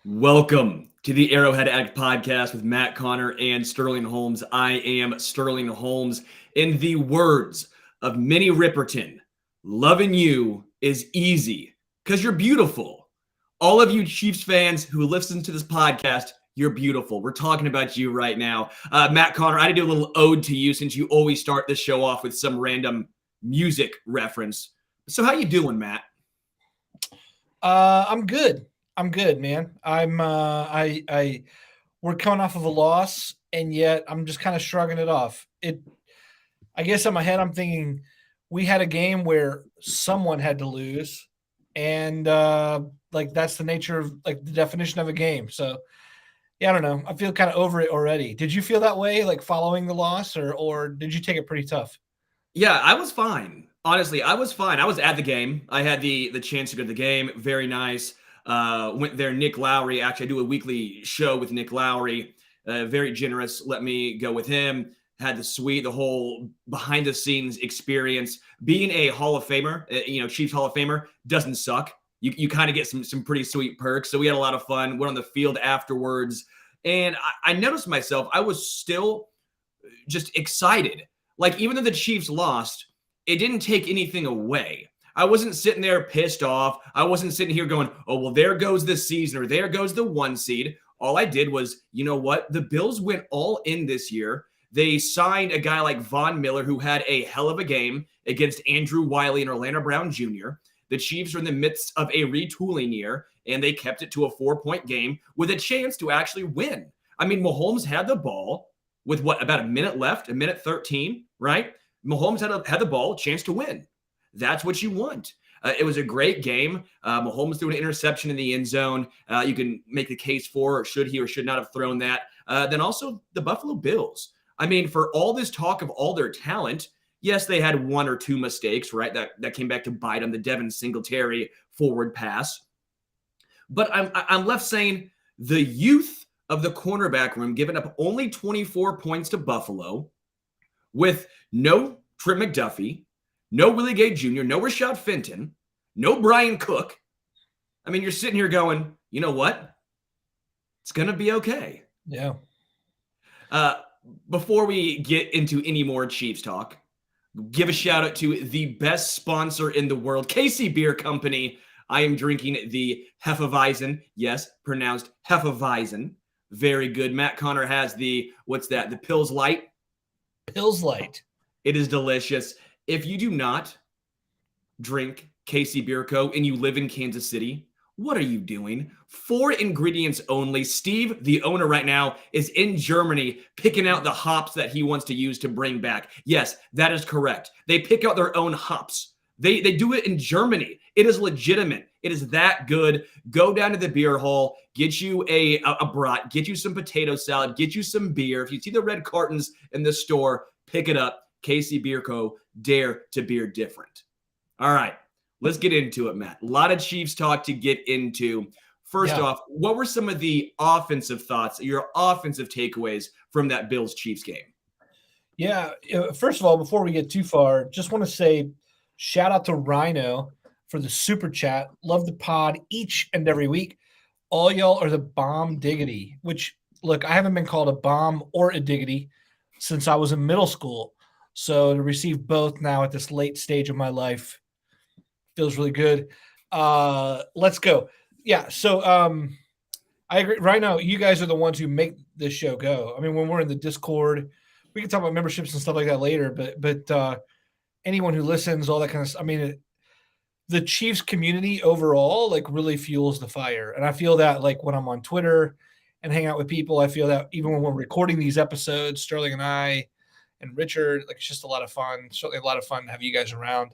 Welcome to the Arrowhead Addict podcast with Matt Connor and Sterling Holmes. I am Sterling Holmes. In the words of Minnie Riperton, loving you is easy because you're beautiful. All of you Chiefs fans who listen to this podcast, you're beautiful. We're talking about you right now. Matt Connor, I had to do a little ode to you since you always start the show off with some random music reference. So how you doing, Matt? I'm good. I'm good, man. We're coming off of a loss, and yet I'm just kind of shrugging it off. I guess in my head I'm thinking we had a game where someone had to lose, and like that's the nature of like the definition of a game. So yeah, I don't know. I feel kind of over it already. Did you feel that way, like following the loss, or did you take it pretty tough? Yeah, I was fine. Honestly, I was fine. I was at the game. I had the chance to go to the game. Very nice. Went there. Nick Lowry. Actually, I do a weekly show with Nick Lowry. Very generous. Let me go with him. Had the whole behind the scenes experience. Being a Hall of Famer, Chiefs Hall of Famer doesn't suck. You kind of get some pretty sweet perks. So we had a lot of fun. Went on the field afterwards, and I noticed myself. I was still just excited. Like, even though the Chiefs lost, it didn't take anything away. I wasn't sitting there pissed off. I wasn't sitting here going, oh, well, there goes the season or there goes the 1 seed. All I did was, you know what? The Bills went all in this year. They signed a guy like Von Miller, who had a hell of a game against Andrew Wiley and Orlando Brown Jr. The Chiefs are in the midst of a retooling year, and they kept it to a 4-point game with a chance to actually win. I mean, Mahomes had the ball with about a minute left, a minute 13, right? Mahomes had the ball, chance to win. That's what you want. It was a great game. Mahomes threw an interception in the end zone. You can make the case for should he or should not have thrown that. Then also the Buffalo Bills. I mean, for all this talk of all their talent, yes, they had 1 or 2 mistakes, right? That came back to bite them. The Devin Singletary forward pass. But I'm left saying the youth of the cornerback room giving up only 24 points to Buffalo with no Trent McDuffie, no Willie Gay Jr., no Rashad Fenton, no Brian Cook. I mean, you're sitting here going, you know what? It's going to be okay. Yeah. Before we get into any more Chiefs talk, give a shout out to the best sponsor in the world, Casey Beer Company. I am drinking the Hefeweizen. Yes, pronounced Hefeweizen. Very good. Matt Connor has what's that? The Pils Light. Pils Light. It is delicious. If you do not drink Casey Beer Co. and you live in Kansas City, what are you doing? 4 ingredients only. Steve, the owner right now, is in Germany picking out the hops that he wants to use to bring back. Yes, that is correct. They pick out their own hops. They do it in Germany. It is legitimate. It is that good. Go down to the beer hall, get you a brat, get you some potato salad, get you some beer. If you see the red cartons in the store, pick it up. Casey Beer Co. Dare to beer different. All right, let's get into it, Matt. A lot of Chiefs talk to get into. First off, what were some of the offensive thoughts, your offensive takeaways from that Bills-Chiefs game? Yeah, first of all, before we get too far, just want to say shout out to Rhino for the super chat. Love the pod each and every week. All y'all are the bomb diggity, which, look, I haven't been called a bomb or a diggity since I was in middle school. So to receive both now at this late stage of my life feels really good. Let's go. Yeah, so I agree. Rhino, you guys are the ones who make this show go. I mean, when we're in the Discord, we can talk about memberships and stuff like that later, but anyone who listens, all that kind of stuff. I mean, the Chiefs community overall, like, really fuels the fire. And I feel that, like, when I'm on Twitter and hang out with people, I feel that even when we're recording these episodes, Sterling and I and Richard, like, it's just a lot of fun. Certainly a lot of fun to have you guys around.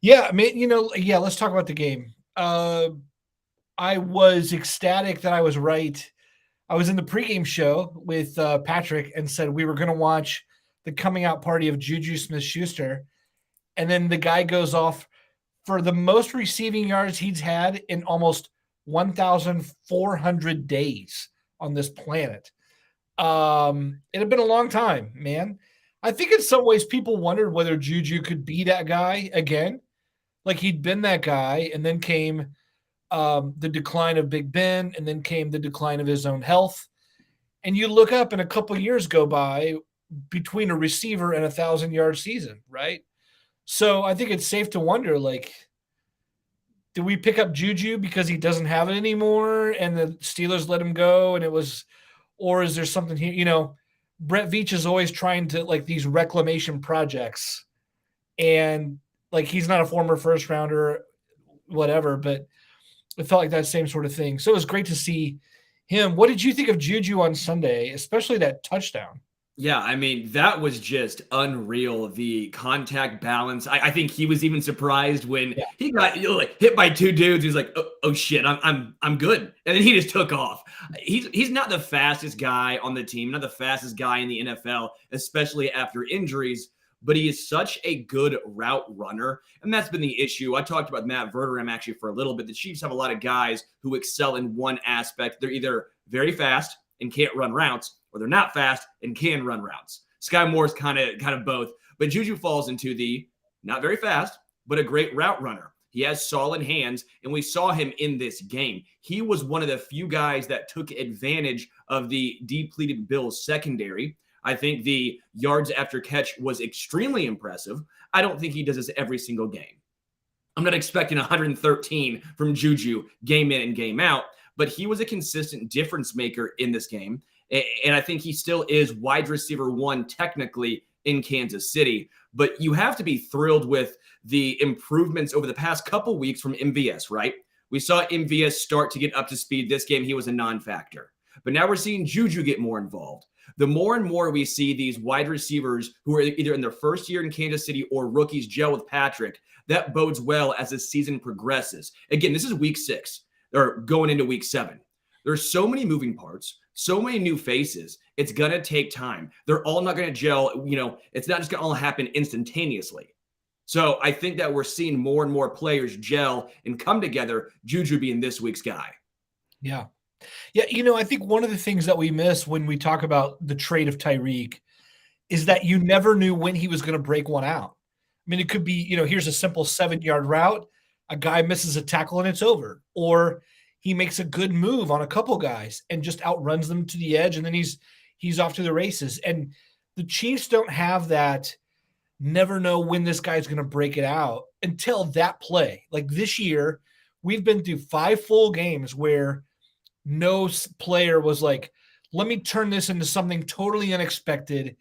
Yeah, I mean, let's talk about the game. I was ecstatic that I was right. I was in the pregame show with Patrick and said we were going to watch the coming out party of Juju Smith-Schuster. And then the guy goes off for the most receiving yards he's had in almost 1,400 days on this planet. It had been a long time, man. I think in some ways people wondered whether Juju could be that guy again. Like, he'd been that guy, and then came the decline of Big Ben, and then came the decline of his own health. And you look up, and a couple of years go by between a receiver and 1,000-yard season, right? So I think it's safe to wonder, like, do we pick up Juju because he doesn't have it anymore and the Steelers let him go and it was, or is there something here? Brett Veach is always trying to, like, these reclamation projects, and like, he's not a former first rounder, whatever, but it felt like that same sort of thing. So it was great to see him. What did you think of Juju on Sunday, especially that touchdown? Yeah, I mean, that was just unreal. The contact balance. I think he was even surprised when Yeah. he got like hit by two dudes. He's like, oh shit, I'm good. And then he just took off. He's not the fastest guy on the team, not the fastest guy in the NFL, especially after injuries, but he is such a good route runner. And that's been the issue. I talked about Matt Verderame actually for a little bit. The Chiefs have a lot of guys who excel in one aspect. They're either very fast and can't run routes, or they're not fast and can run routes. Sky Moore's kind of both. But Juju falls into the not very fast, but a great route runner. He has solid hands, and we saw him in this game. He was one of the few guys that took advantage of the depleted Bills secondary. I think the yards after catch was extremely impressive. I don't think he does this every single game. I'm not expecting 113 from Juju game in and game out, but he was a consistent difference maker in this game. And I think he still is wide receiver one technically in Kansas City. But you have to be thrilled with the improvements over the past couple weeks from MVS, right? We saw MVS start to get up to speed. This game, he was a non-factor. But now we're seeing Juju get more involved. The more and more we see these wide receivers who are either in their first year in Kansas City or rookies gel with Patrick, that bodes well as the season progresses. Again, this is week 6 or going into week 7. There's so many moving parts, so many new faces. It's going to take time. They're all not going to gel. It's not just going to all happen instantaneously. So I think that we're seeing more and more players gel and come together, Juju being this week's guy. Yeah. Yeah, I think one of the things that we miss when we talk about the trade of Tyreek is that you never knew when he was going to break one out. I mean, it could be, here's a simple 7-yard route, a guy misses a tackle and it's over. Or he makes a good move on a couple guys and just outruns them to the edge, and then he's off to the races. And the Chiefs don't have that never know when this guy's going to break it out until that play. Like this year, we've been through 5 full games where no player was like, let me turn this into something totally unexpected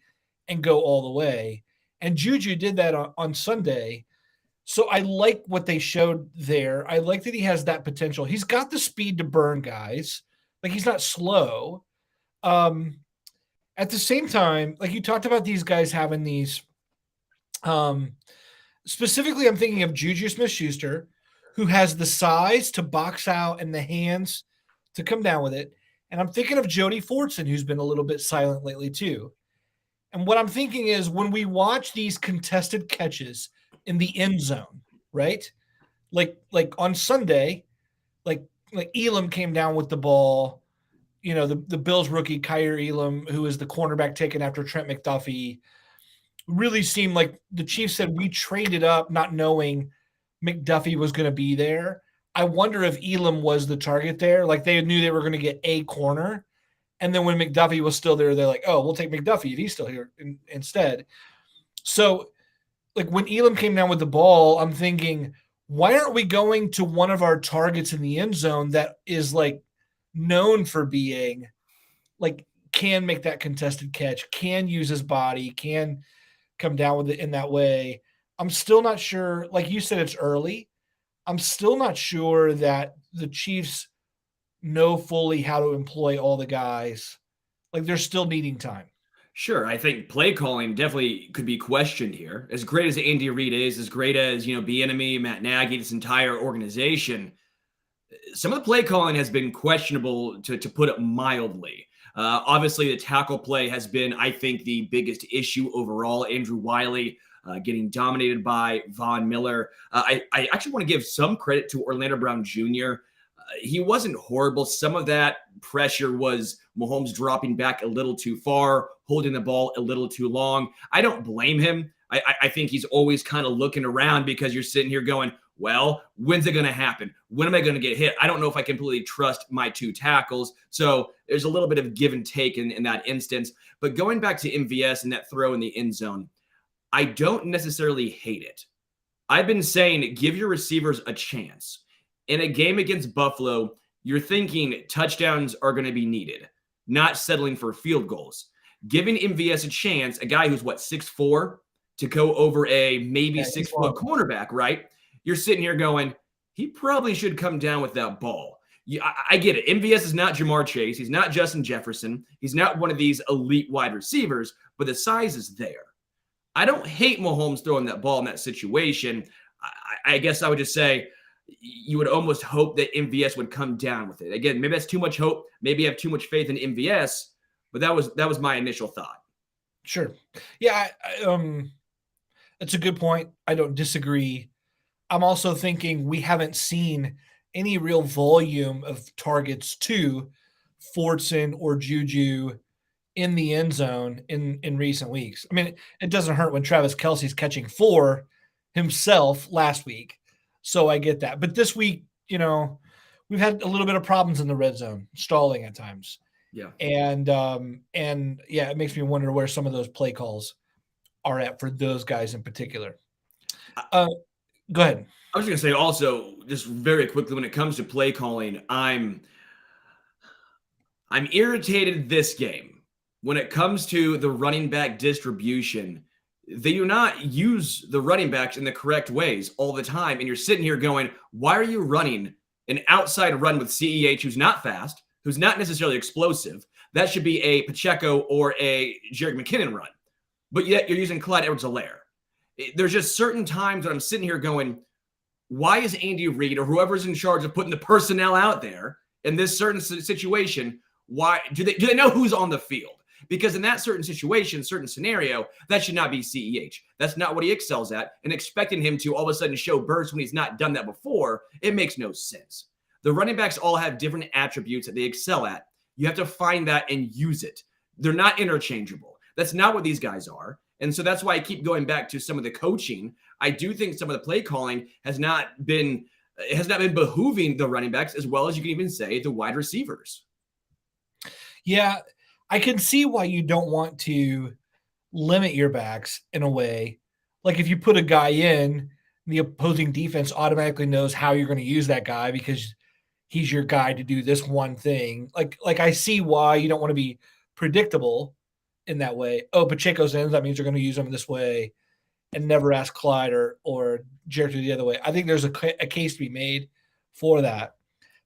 and go all the way. And Juju did that on Sunday. So I like what they showed there. I like that he has that potential. He's got the speed to burn guys. Like, he's not slow. At the same time, like you talked about these guys having these, specifically I'm thinking of Juju Smith-Schuster, who has the size to box out and the hands to come down with it. And I'm thinking of Jody Fortson, who's been a little bit silent lately too. And what I'm thinking is when we watch these contested catches in the end zone, right? Like on Sunday, like Elam came down with the ball, the Bills rookie Kyer Elam, who is the cornerback taken after Trent McDuffie, really seemed like the Chiefs said we traded up not knowing McDuffie was going to be there. I wonder if Elam was the target there. Like, they knew they were going to get a corner. And then when McDuffie was still there, they're like, oh, we'll take McDuffie if he's still here instead. So, like, when Elam came down with the ball, I'm thinking, why aren't we going to one of our targets in the end zone that is, like, known for being, like, can make that contested catch, can use his body, can come down with it in that way. I'm still not sure. Like you said, it's early. I'm still not sure that the Chiefs know fully how to employ all the guys. Like, they're still needing time. Sure, I think play calling definitely could be questioned here. As great as Andy Reid is, as great as Bieniemy, Matt Nagy, this entire organization, some of the play calling has been questionable, to put it mildly. Obviously, the tackle play has been, I think, the biggest issue overall. Andrew Wiley getting dominated by Von Miller. I actually want to give some credit to Orlando Brown Jr. He wasn't horrible. Some of that pressure was Mahomes dropping back a little too far, holding the ball a little too long. I don't blame him. I think he's always kind of looking around because you're sitting here going, Well, when's it going to happen? When am I going to get hit? I don't know if I completely trust my 2 tackles. So there's a little bit of give and take in that instance. But going back to MVS and that throw in the end zone, I don't necessarily hate it. I've been saying give your receivers a chance. In a game against Buffalo, you're thinking touchdowns are going to be needed, not settling for field goals. Giving MVS a chance, a guy who's 6'4", to go over a maybe 6-foot cornerback, right? You're sitting here going, he probably should come down with that ball. I get it. MVS is not Jamar Chase. He's not Justin Jefferson. He's not one of these elite wide receivers, but the size is there. I don't hate Mahomes throwing that ball in that situation. I guess I would just say you would almost hope that MVS would come down with it. Again, maybe that's too much hope. Maybe I have too much faith in MVS, but that was my initial thought. Sure. Yeah, it's a good point. I don't disagree. I'm also thinking we haven't seen any real volume of targets to Fortson or Juju in the end zone in recent weeks. I mean, it doesn't hurt when Travis Kelce's catching 4 himself last week. So I get that. But this week, we've had a little bit of problems in the red zone, stalling at times. Yeah. And yeah, it makes me wonder where some of those play calls are at for those guys in particular. Go ahead. I was going to say also, just very quickly, when it comes to play calling, I'm irritated this game. When it comes to the running back distribution, they do not use the running backs in the correct ways all the time. And you're sitting here going, why are you running an outside run with CEH who's not fast, who's not necessarily explosive? That should be a Pacheco or a Jerick McKinnon run. But yet you're using Clyde Edwards-Helaire. There's just certain times when I'm sitting here going, why is Andy Reid or whoever's in charge of putting the personnel out there in this certain situation, why do they know who's on the field? Because in that certain situation, certain scenario, that should not be CEH. That's not what he excels at. And expecting him to all of a sudden show bursts when he's not done that before, it makes no sense. The running backs all have different attributes that they excel at. You have to find that and use it. They're not interchangeable. That's not what these guys are. And so that's why I keep going back to some of the coaching. I do think some of the play calling has not been behooving the running backs as well as you can even say the wide receivers. Yeah, I can see why you don't want to limit your backs in a way. Like if you put a guy in, the opposing defense automatically knows how you're going to use that guy because he's your guy to do this one thing. Like I see why you don't want to be predictable in that way. Oh, Pacheco's in, that means you're going to use him this way and never ask Clyde or Jared the other way. I think there's a case to be made for that.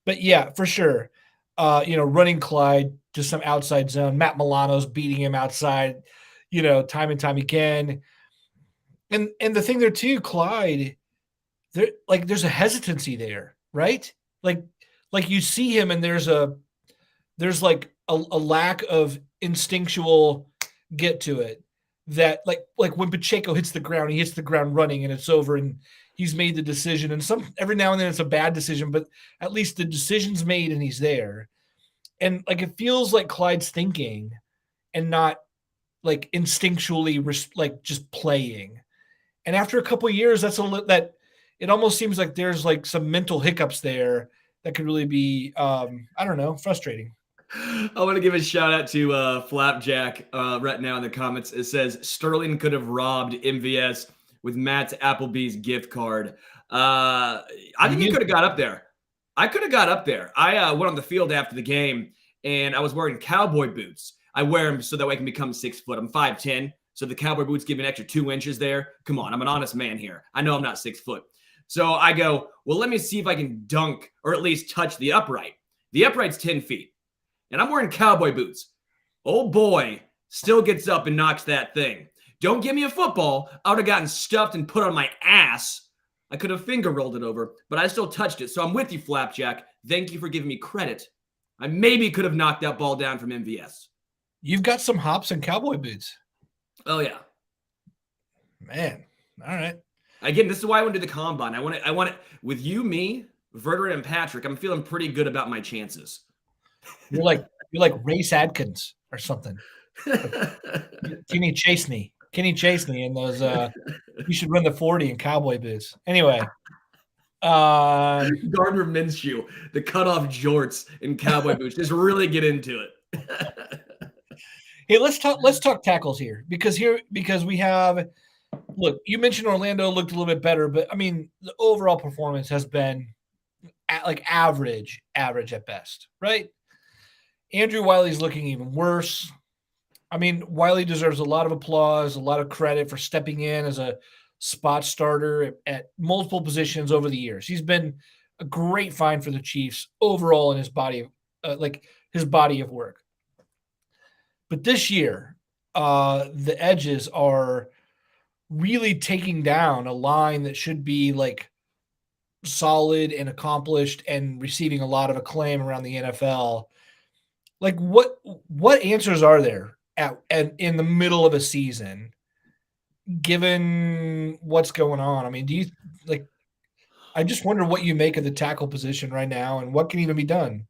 But yeah, for sure. Running Clyde to some outside zone. Matt Milano's beating him outside, time and time again. And the thing there too, Clyde, there's a hesitancy there, right? Like you see him and there's like a lack of instinctual get to it that like when Pacheco hits the ground, he hits the ground running and it's over and he's made the decision. And every now and then it's a bad decision, but at least the decision's made and he's there. And like it feels like Clyde's thinking and not like instinctually like just playing. And after a couple of years, that it almost seems like there's like some mental hiccups there that could really be frustrating. I want to give a shout out to Flapjack right now in the comments. It says Sterling could have robbed MVS with Matt's Applebee's gift card. I think he could have got up there. I could have got up there. I went on the field after the game and I was wearing cowboy boots. I wear them so that way I can become 6 foot. I'm 5'10", so the cowboy boots give me an extra 2 inches there. Come on, I'm an honest man here. I know I'm not 6 foot. So I go, well, let me see if I can dunk or at least touch the upright. The upright's 10 feet. And I'm wearing cowboy boots. Oh boy, still gets up and knocks that thing. Don't give me a football. I would have gotten stuffed and put on my ass. I could have finger rolled it over, but I still touched it. So I'm with you, Flapjack. Thank you for giving me credit. I maybe could have knocked that ball down from MVS. You've got some hops and cowboy boots. Oh, yeah. Man, all right. Again, this is why I want to do the combine. I want it with you, me, Verder, and Patrick. I'm feeling pretty good about my chances. You're like Race Adkins or something. Kenny Chesney and those. You should run the 40 in cowboy boots. Anyway, Gardner Minshew, the cutoff jorts and cowboy boots. Just really get into it. Hey, let's talk tackles here because we have look, you mentioned Orlando looked a little bit better, but I mean the overall performance has been like average at best, right? Andrew Wiley's looking even worse. I mean, Wiley deserves a lot of applause, a lot of credit for stepping in as a spot starter at multiple positions over the years. He's been a great find for the Chiefs overall in his body of work. But this year, the edges are really taking down a line that should be like solid and accomplished and receiving a lot of acclaim around the NFL. Like what answers are there at in the middle of a season given what's going on? I mean, do you like I just wonder what you make of the tackle position right now and what can even be done.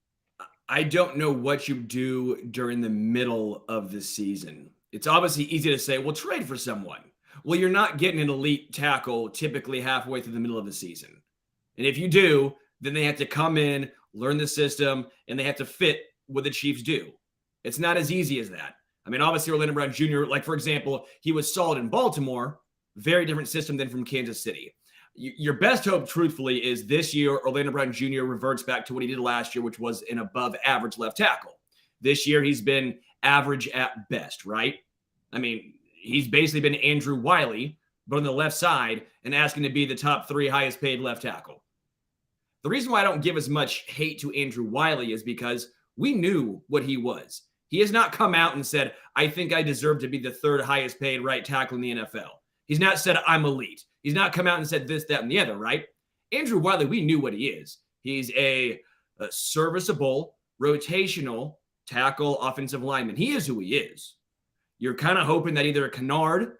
I don't know what you do during the middle of the season. It's obviously easy to say, well, trade for someone. Well, you're not getting an elite tackle typically halfway through the middle of the season. And if you do, then they have to come in, learn the system, and they have to fit what the Chiefs do. It's not as easy as that. I mean, obviously, Orlando Brown Jr., like, for example, he was solid in Baltimore, very different system than from Kansas City. Your best hope, truthfully, is this year Orlando Brown Jr. reverts back to what he did last year, which was an above-average left tackle. This year, he's been average at best, right? I mean, he's basically been Andrew Wiley, but on the left side and asking to be the top 3 highest paid left tackle. The reason why I don't give as much hate to Andrew Wiley is because we knew what he was. He has not come out and said, I think I deserve to be the 3rd highest paid right tackle in the NFL. He's not said, I'm elite. He's not come out and said this, that, and the other, right? Andrew Wiley, we knew what he is. He's a serviceable, rotational tackle offensive lineman. He is who he is. You're kind of hoping that either Kennard,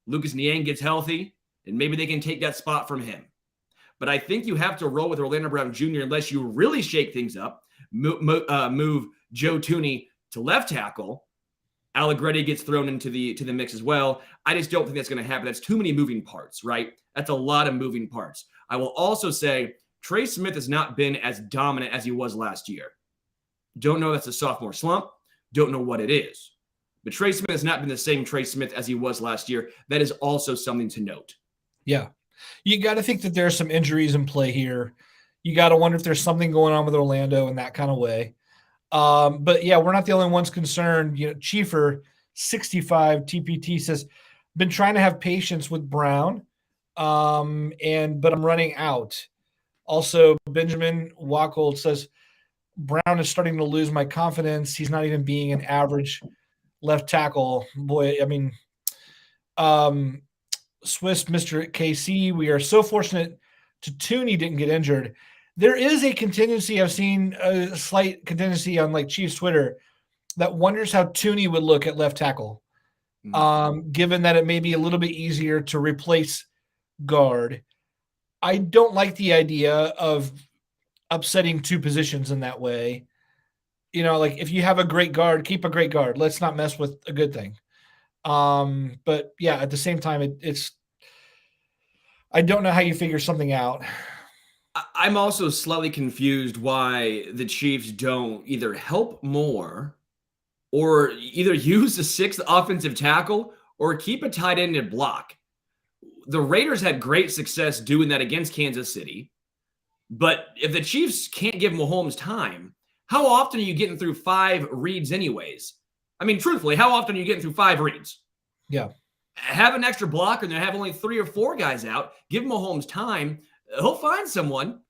Lucas Niang gets healthy, and maybe they can take that spot from him. But I think you have to roll with Orlando Brown Jr. unless you really shake things up, move Joe Thuney to left tackle. Allegretti gets thrown into the mix as well. I just don't think that's going to happen. That's too many moving parts, right? That's a lot of moving parts. I will also say Trey Smith has not been as dominant as he was last year. Don't know that's a sophomore slump. Don't know what it is. But Trey Smith has not been the same Trey Smith as he was last year. That is also something to note. Yeah. You got to think that there are some injuries in play here. You got to wonder if there's something going on with Orlando in that kind of way. But yeah, we're not the only ones concerned. You know, Chiefer 65 TPT says, been trying to have patience with Brown. But I'm running out. Also, Benjamin Wackold says, Brown is starting to lose my confidence. He's not even being an average left tackle. Boy, I mean, Swiss Mr. KC, we are so fortunate to Thuney didn't get injured. There is a contingency. I've seen a slight contingency on like Chiefs Twitter that wonders how Thuney would look at left tackle, given that it may be a little bit easier to replace guard. I don't like the idea of upsetting 2 positions in that way. You know, like if you have a great guard, keep a great guard. Let's not mess with a good thing. But yeah, at the same time, it's I don't know how you figure something out. I'm also slightly confused why the Chiefs don't either help more or either use a 6th offensive tackle or keep a tight end and block. The Raiders had great success doing that against Kansas City. But if the Chiefs can't give Mahomes time, how often are you getting through 5 reads anyways? I mean, truthfully, how often are you getting through 5 reads? Yeah. Have an extra blocker and then have only 3 or 4 guys out. Give Mahomes time. He'll find someone.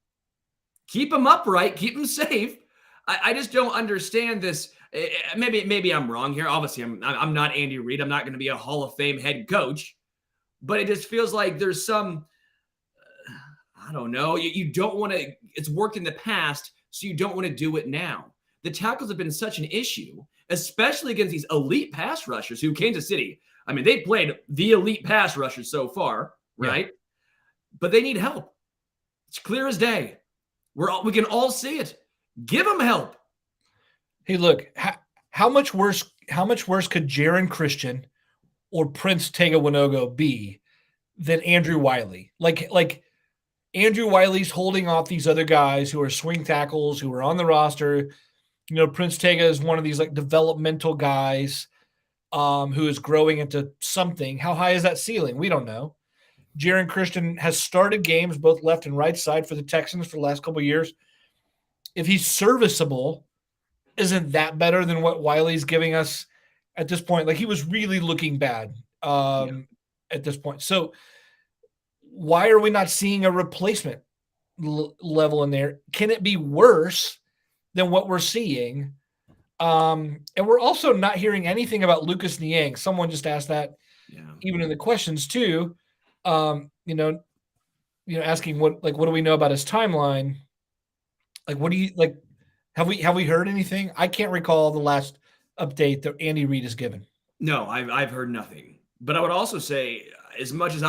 Keep him upright. Keep him safe. I just don't understand this. Maybe I'm wrong here. Obviously, I'm not Andy Reid. I'm not going to be a Hall of Fame head coach. But it just feels like there's some, I don't know. You don't want to, it's worked in the past, so you don't want to do it now. The tackles have been such an issue, especially against these elite pass rushers who Kansas City, I mean, they played the elite pass rushers so far, right? Yeah. But they need help. It's clear as day. We can all see it. Give them help. Hey, look, how much worse could Jaron Christian or Prince Tega Winogo be than Andrew Wiley? Like Andrew Wiley's holding off these other guys who are swing tackles, who are on the roster. Prince Tega is one of these like developmental guys who is growing into something. How high is that ceiling? We don't know. Jaron Christian has started games both left and right side for the Texans for the last couple of years. If he's serviceable, isn't that better than what Wiley's giving us at this point? Like, he was really looking bad at this point. So why are we not seeing a replacement level in there? Can it be worse than what we're seeing? And we're also not hearing anything about Lucas Niang. Someone just asked that even in the questions too. Asking what do we know about his timeline? Like, what do you like? Have we heard anything? I can't recall the last update that Andy Reid has given. No, I've heard nothing. But I would also say, as much as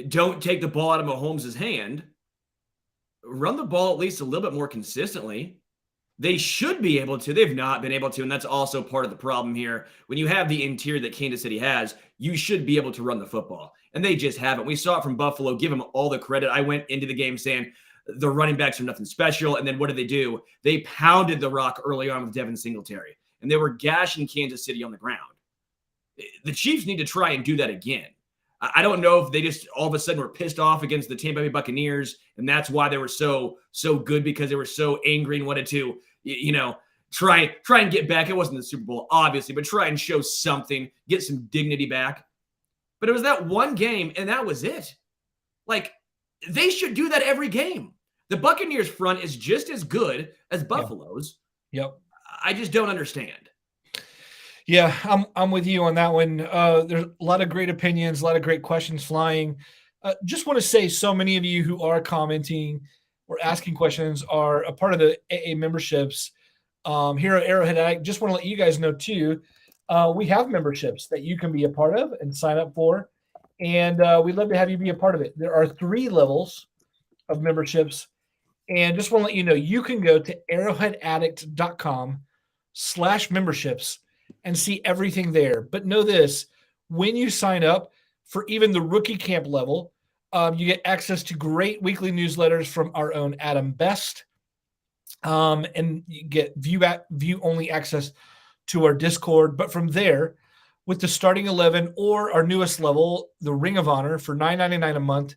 don't take the ball out of Mahomes' hand, run the ball at least a little bit more consistently. They should be able to. They've not been able to, and that's also part of the problem here. When you have the interior that Kansas City has, you should be able to run the football, and they just haven't. We saw it from Buffalo. Give them all the credit. I went into the game saying the running backs are nothing special, and then what did they do? They pounded the rock early on with Devin Singletary, and they were gashing Kansas City on the ground. The Chiefs need to try and do that again. I don't know if they just all of a sudden were pissed off against the Tampa Bay Buccaneers, and that's why they were so good, because they were so angry and wanted to, try and get back. It wasn't the Super Bowl, obviously, but try and show something, get some dignity back. But it was that one game, and that was it. Like, they should do that every game. The Buccaneers front is just as good as Buffalo's. Yep. I just don't understand. Yeah, I'm with you on that one. There's a lot of great opinions, a lot of great questions flying. Just want to say, so many of you who are commenting or asking questions are a part of the AA memberships here at Arrowhead Addict. Just want to let you guys know too, we have memberships that you can be a part of and sign up for, and we'd love to have you be a part of it. There are 3 levels of memberships, and just want to let you know, you can go to arrowheadaddict.com/memberships and see everything there. But know this, when you sign up for even the rookie camp level, you get access to great weekly newsletters from our own Adam Best. And you get view only access to our Discord. But from there, with the starting 11 or our newest level, the Ring of Honor, for $9.99 a month,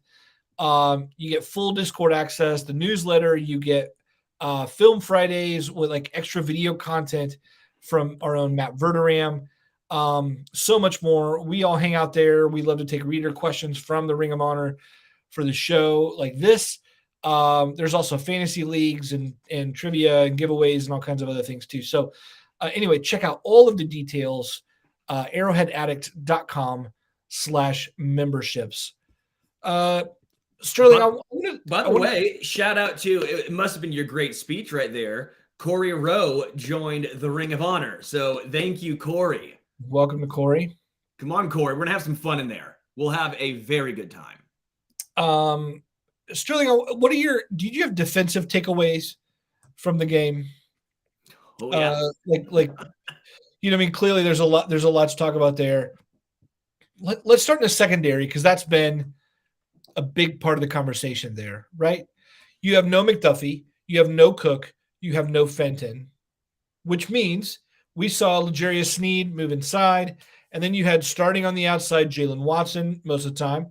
you get full Discord access, the newsletter, you get Film Fridays with like extra video content from our own Matt Verderam. So much more. We all hang out there. We love to take reader questions from the Ring of Honor for the show like this. There's also fantasy leagues and trivia and giveaways and all kinds of other things too. So anyway, check out all of the details, arrowheadaddict.com/memberships. Sterling, by the way, shout out to, it must have been your great speech right there. Corey Rowe joined the Ring of Honor. So thank you, Corey. Welcome to Corey. Come on, Corey. We're going to have some fun in there. We'll have a very good time. Sterling, did you have defensive takeaways from the game? Oh, yeah. Clearly there's a lot to talk about there. Let's start in the secondary, because that's been a big part of the conversation there, right? You have no McDuffie, you have no Cook, you have no Fenton, which means we saw L'Jarius Sneed move inside, and then you had starting on the outside Jalen Watson most of the time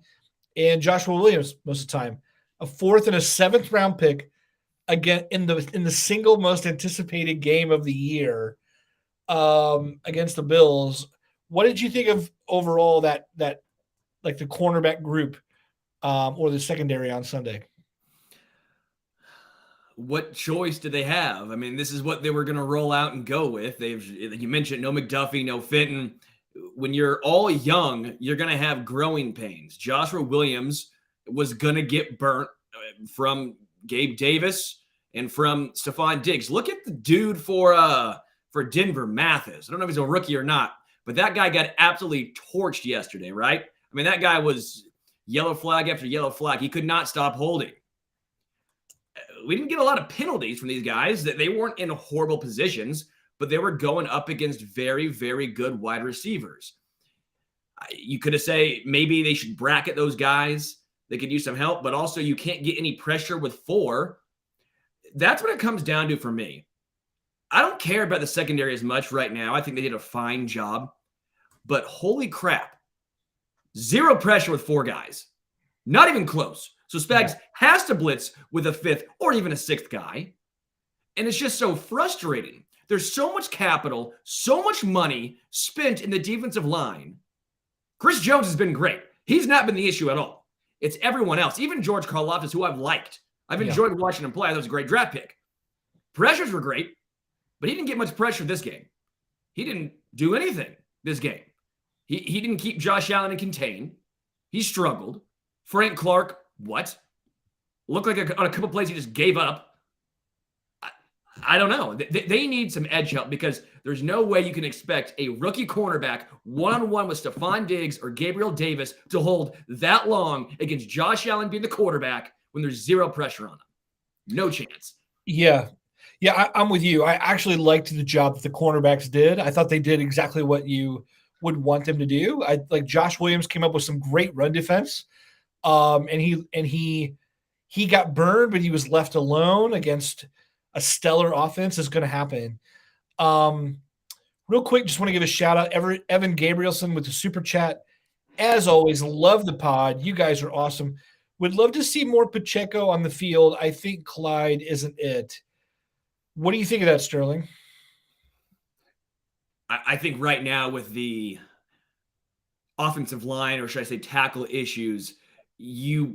and Joshua Williams most of the time. A 4th and a 7th round pick again in the single most anticipated game of the year against the Bills. What did you think of overall that like the cornerback group or the secondary on Sunday? What choice do they have? I mean, this is what they were going to roll out and go with. You mentioned no McDuffie, no Fenton. When you're all young, you're going to have growing pains. Joshua Williams was going to get burnt from Gabe Davis and from Stephon Diggs. Look at the dude for Denver, Mathis. I don't know if he's a rookie or not, but that guy got absolutely torched yesterday, right? I mean, that guy was yellow flag after yellow flag. He could not stop holding. We didn't get a lot of penalties from these guys. That they weren't in horrible positions, but they were going up against very, very good wide receivers. You could have said maybe they should bracket those guys. They could use some help, but also you can't get any pressure with 4. That's what it comes down to for me. I don't care about the secondary as much right now. I think they did a fine job. But holy crap, 0 pressure with 4 guys. Not even close. So Spags has to blitz with a 5th or even a 6th guy. And it's just so frustrating. There's so much capital, so much money spent in the defensive line. Chris Jones has been great. He's not been the issue at all. It's everyone else. Even George Karlaftis, who I've liked. I've enjoyed watching him play. I thought it was a great draft pick. Pressures were great, but he didn't get much pressure this game. He didn't do anything this game. He didn't keep Josh Allen in contain. He struggled. Frank Clark, what? Looked like on a couple plays he just gave up. I don't know. They need some edge help because there's no way you can expect a rookie cornerback one-on-one with Stephon Diggs or Gabriel Davis to hold that long against Josh Allen being the quarterback when there's 0 pressure on them. No chance. Yeah. Yeah, I'm with you. I actually liked the job that the cornerbacks did. I thought they did exactly what you would want them to do. I like Josh Williams came up with some great run defense. And he got burned, but he was left alone against a stellar offense is going to happen. Real quick, just want to give a shout out. Evan Gabrielson with the super chat. As always, love the pod. You guys are awesome. Would love to see more Pacheco on the field. I think Clyde isn't it. What do you think of that, Sterling? I think right now with the offensive line, or should I say tackle issues, I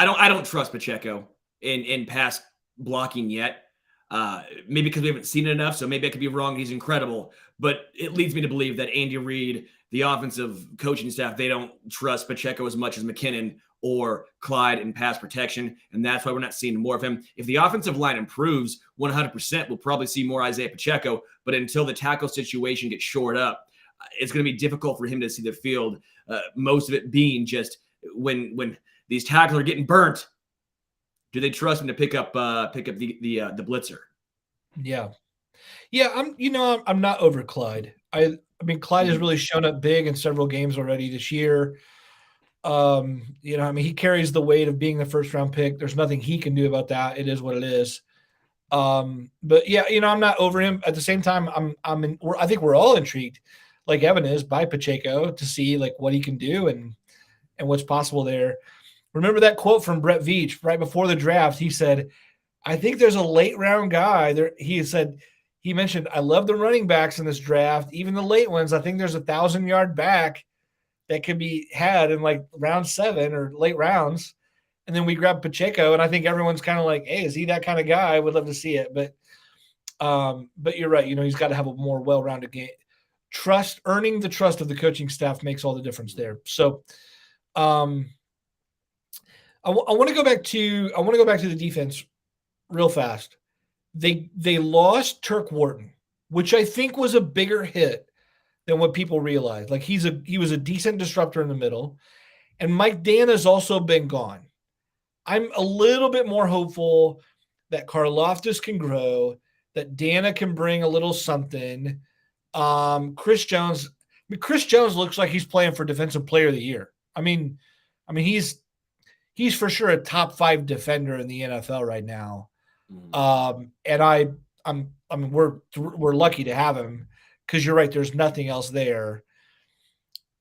don't trust Pacheco in pass blocking yet. Maybe because we haven't seen it enough, so maybe I could be wrong. He's incredible, but it leads me to believe that Andy Reid, the offensive coaching staff, they don't trust Pacheco as much as McKinnon or Clyde in pass protection, and that's why we're not seeing more of him. If the offensive line improves 100%, we'll probably see more Isaiah Pacheco, but until the tackle situation gets shored up, it's going to be difficult for him to see the field, most of it being just when these tackles are getting burnt, do they trust him to pick up the blitzer? Yeah. I'm not over Clyde. I mean, Clyde has really shown up big in several games already this year. He carries the weight of being the first round pick. There's nothing he can do about that. It is what it is. But yeah, I'm not over him. At the same time, I think we're all intrigued, like Evan is, by Pacheco to see like what he can do and what's possible there. Remember that quote from Brett Veach right before the draft? He said, I think there's a late round guy there. He mentioned, I love the running backs in this draft, even the late ones. I think there's 1,000-yard back that could be had in like round 7 or late rounds. And then we grab Pacheco, and I think everyone's kind of like, hey, is he that kind of guy? I would love to see it. But you're right. He's got to have a more well-rounded game. Earning the trust of the coaching staff makes all the difference there. So I want to go back to the defense real fast. They lost Turk Wharton, which I think was a bigger hit than what people realize. Like he was a decent disruptor in the middle, and Mike Dana's also been gone. I'm a little bit more hopeful that Karlaftis can grow, that Dana can bring a little something. Chris Jones looks like he's playing for Defensive Player of the Year. I mean, he's for sure a top 5 defender in the NFL right now. And we're lucky to have him because you're right. There's nothing else there.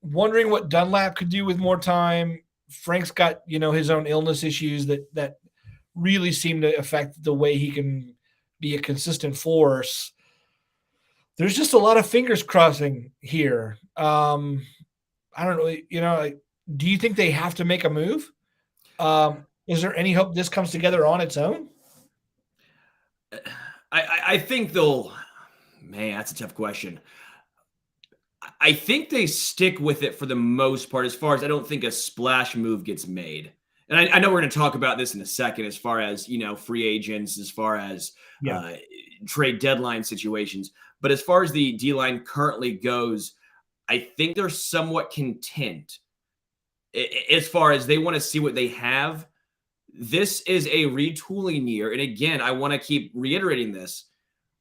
Wondering what Dunlap could do with more time. Frank's got, his own illness issues that really seem to affect the way he can be a consistent force. There's just a lot of fingers crossing here. I don't know, do you think they have to make a move? Is there any hope this comes together on its own? I think that's a tough question. I think they stick with it for the most part, as far as I don't think a splash move gets made. And I know we're going to talk about this in a second, as far as, free agents, as far as trade deadline situations. But as far as the D-line currently goes, I think they're somewhat content. As far as they want to see what they have, this is a retooling year. And again, I want to keep reiterating this.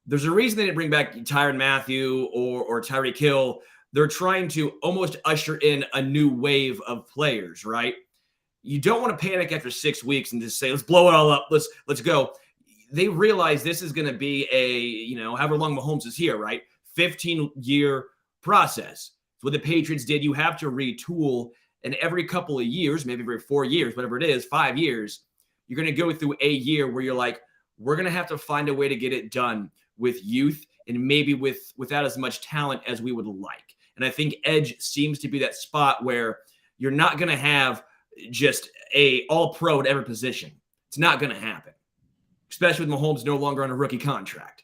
There's a reason they didn't bring back Tyrann Mathieu or Tyreek Hill. They're trying to almost usher in a new wave of players, right? You don't want to panic after 6 weeks and just say, let's blow it all up. Let's go. They realize this is going to be a, however long Mahomes is here, right? 15-year process. It's what the Patriots did. You have to retool. And every couple of years, maybe every 4 years, whatever it is, 5 years, you're going to go through a year where you're like, we're going to have to find a way to get it done with youth and maybe without as much talent as we would like. And I think edge seems to be that spot where you're not going to have just a all-pro at every position. It's not going to happen, especially with Mahomes no longer on a rookie contract.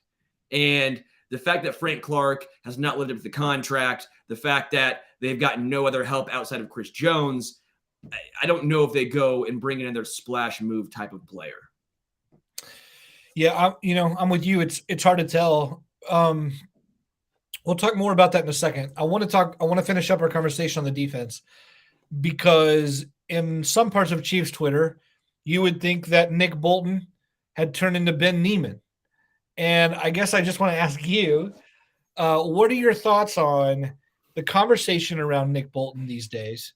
And the fact that Frank Clark has not lived up to the contract, the fact that they've gotten no other help outside of Chris Jones, I don't know if they go and bring in their splash move type of player. Yeah, I'm with you. It's hard to tell. We'll talk more about that in a second. I want to finish up our conversation on the defense because in some parts of Chiefs Twitter, you would think that Nick Bolton had turned into Ben Neiman. And I guess I just want to ask you, what are your thoughts on the conversation around Nick Bolton these days?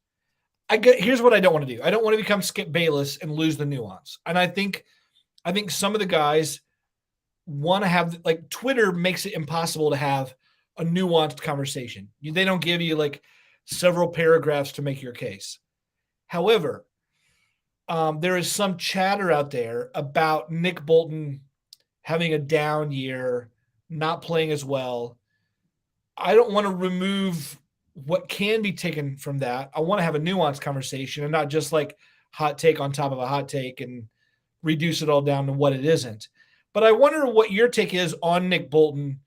Here's what I don't want to do. I don't want to become Skip Bayless and lose the nuance. And I think some of the guys want to have, like, Twitter makes it impossible to have a nuanced conversation. They don't give you like several paragraphs to make your case. However, there is some chatter out there about Nick Bolton having a down year, not playing as well. I don't want to remove what can be taken from that. I want to have a nuanced conversation and not just like hot take on top of a hot take and reduce it all down to what it isn't. But I wonder what your take is on Nick Bolton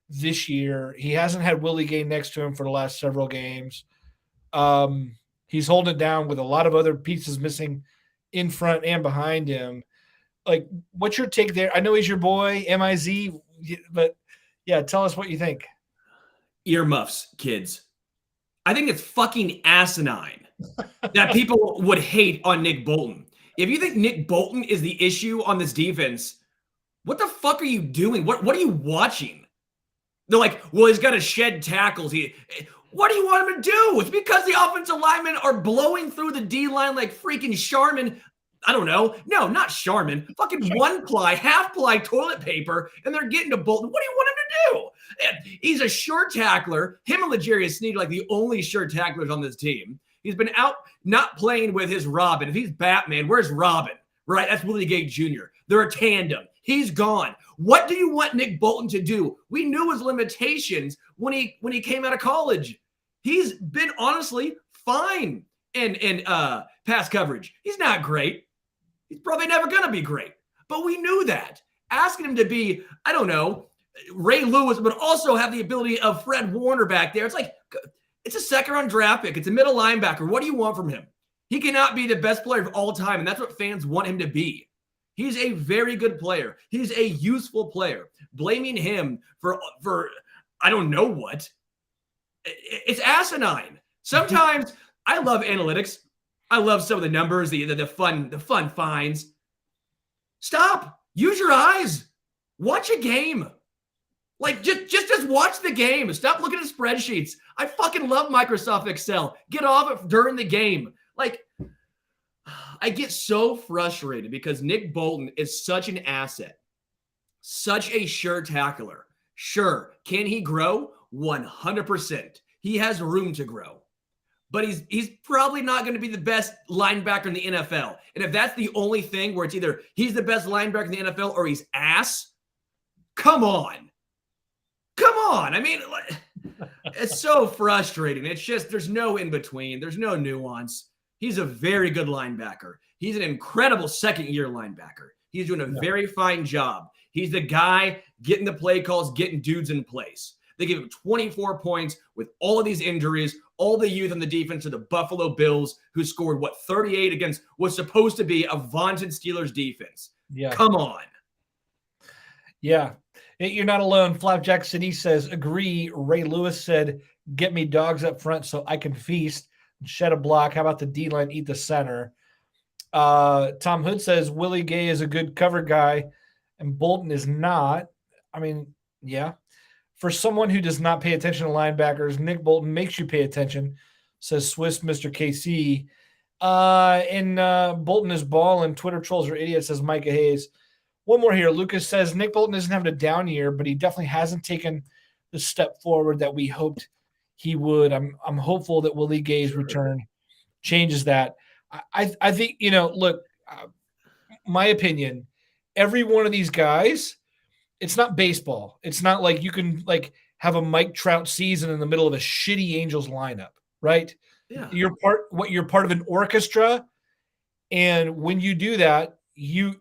this year. He hasn't had Willie Gay next to him for the last several games. He's holding it down with a lot of other pieces missing in front and behind him. Like, what's your take there? I know he's your boy, MIZ, but yeah, tell us what you think. Earmuffs, kids. I think it's fucking asinine that people would hate on Nick Bolton. If you think Nick Bolton is the issue on this defense, what the fuck are you doing? What are you watching? They're like, well, he's got to shed tackles. What do you want him to do? It's because the offensive linemen are blowing through the D-line like freaking Charmin. I don't know. No, not Charmin. Fucking one-ply, half-ply toilet paper, and they're getting to Bolton. What do you want him to do? He's a sure tackler. Him and L'Jarius Sneed are like the only sure tacklers on this team. He's been out not playing with his Robin. If he's Batman, where's Robin? Right? That's Willie Gay Jr. They're a tandem. He's gone. What do you want Nick Bolton to do? We knew his limitations when he came out of college. He's been honestly fine in pass coverage. He's not great. He's probably never going to be great. But we knew that. Asking him to be, I don't know, Ray Lewis, but also have the ability of Fred Warner back there. It's like, it's a second-round draft pick. It's a middle linebacker. What do you want from him? He cannot be the best player of all time, and that's what fans want him to be. He's a very good player. He's a useful player. Blaming him for I don't know what. It's asinine. Sometimes I love analytics. I love some of the numbers, the fun finds. Stop. Use your eyes. Watch a game. Like, just watch the game. Stop looking at spreadsheets. I fucking love Microsoft Excel. Get off it during the game. Like, I get so frustrated because Nick Bolton is such an asset, such a sure tackler. Sure, can he grow? 100%. He has room to grow. But he's probably not going to be the best linebacker in the NFL. And if that's the only thing where it's either he's the best linebacker in the NFL or he's ass, come on. Come on. I mean, it's so frustrating. It's just there's no in between. There's no nuance. He's a very good linebacker. He's an incredible second-year linebacker. He's doing a very fine job. He's the guy getting the play calls, getting dudes in place. They gave him 24 points with all of these injuries, all the youth on the defense of the Buffalo Bills, who scored, 38 against what's supposed to be a vaunted Steelers defense. Yeah. Come on. Yeah. You're not alone. Flapjack City says, agree. Ray Lewis said, get me dogs up front so I can feast and shed a block. How about the D-line eat the center? Tom Hood says, Willie Gay is a good cover guy and Bolton is not. I mean, yeah. For someone who does not pay attention to linebackers, Nick Bolton makes you pay attention, says Swiss Mr. KC. And Bolton is ball and Twitter trolls are idiots, says Micah Hayes. One more here. Lucas says Nick Bolton isn't having a down year, but he definitely hasn't taken the step forward that we hoped he would. I'm hopeful that Willie Gay's return changes that. I think, look, my opinion, every one of these guys, it's not baseball. It's not like you can have a Mike Trout season in the middle of a shitty Angels lineup, right? Yeah. You're part of an orchestra, and when you do that, you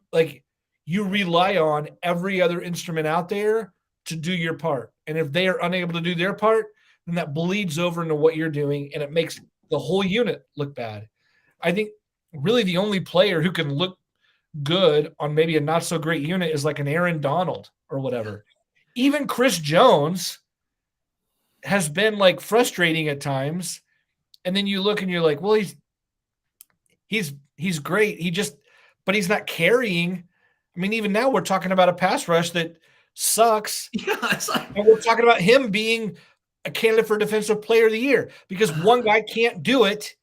rely on every other instrument out there to do your part. And if they are unable to do their part, then that bleeds over into what you're doing, and it makes the whole unit look bad. I think really the only player who can look good on maybe a not so great unit is like an Aaron Donald or whatever. Even Chris Jones has been like frustrating at times. And then you look and you're like, well, he's great. But he's not carrying. I mean, even now we're talking about a pass rush that sucks. Yeah, it's like, and we're talking about him being a candidate for Defensive Player of the Year because one guy can't do it.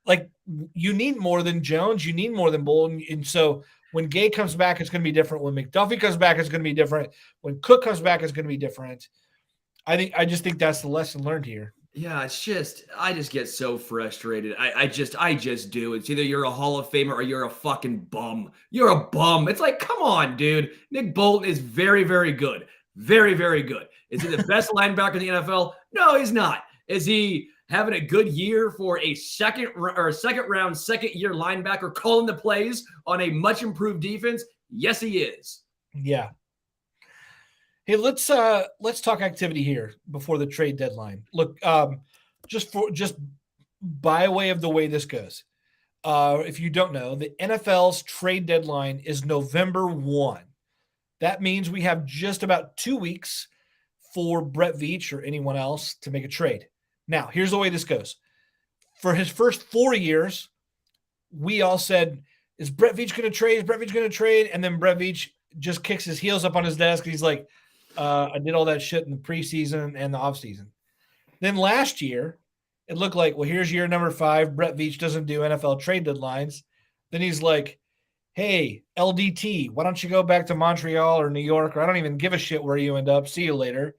Like, you need more than Jones, you need more than Bolton. And so when Gay comes back, it's going to be different. When McDuffie comes back, it's going to be different. When Cook comes back, it's going to be different. I just think that's the lesson learned here. Yeah, I just get so frustrated. I just do. It's either you're a Hall of Famer or you're a fucking bum. You're a bum. It's like, come on, dude. Nick Bolton is very, very good. Very, very good. Is he the best linebacker in the NFL? No, he's not. Is he having a good year for a second round, second year linebacker calling the plays on a much improved defense? Yes, he is. Yeah. Hey, let's talk activity here before the trade deadline. Look, just by way of the way this goes, if you don't know, the NFL's trade deadline is November 1. That means we have just about 2 weeks for Brett Veach or anyone else to make a trade. Now, here's the way this goes. For his first 4 years, we all said, is Brett Veach going to trade? Is Brett Veach going to trade? And then Brett Veach just kicks his heels up on his desk. He's like, I did all that shit in the preseason and the offseason. Then last year, it looked like, well, here's year number 5. Brett Veach doesn't do NFL trade deadlines. Then he's like, hey, LDT, why don't you go back to Montreal or New York? Or I don't even give a shit where you end up. See you later.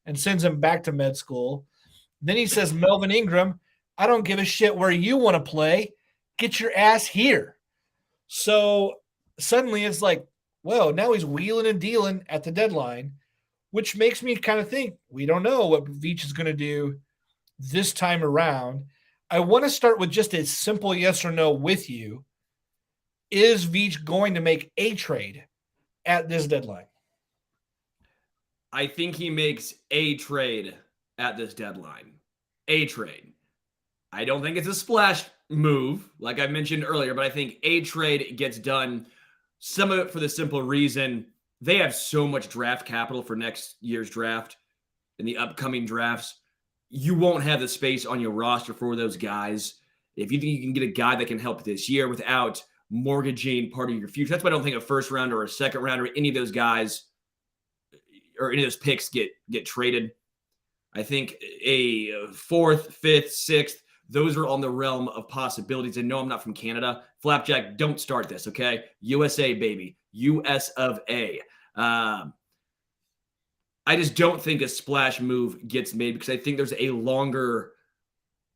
And sends him back to med school. Then he says, Melvin Ingram, I don't give a shit where you want to play. Get your ass here. So suddenly it's like, well, now he's wheeling and dealing at the deadline, which makes me kind of think we don't know what Veach is going to do this time around. I want to start with just a simple yes or no with you. Is Veach going to make a trade at this deadline? I think he makes a trade at this deadline. A trade. I don't think it's a splash move, like I mentioned earlier, but I think a trade gets done. Some of it for the simple reason they have so much draft capital for next year's draft and the upcoming drafts. You won't have the space on your roster for those guys. If you think you can get a guy that can help this year without mortgaging part of your future, that's why I don't think a first round or a second round or any of those guys or any of those picks get traded. I think a 4th, 5th, 6th, those are on the realm of possibilities. And no, I'm not from Canada. Flapjack, don't start this, okay? USA, baby. US of A. I just don't think a splash move gets made because I think there's a longer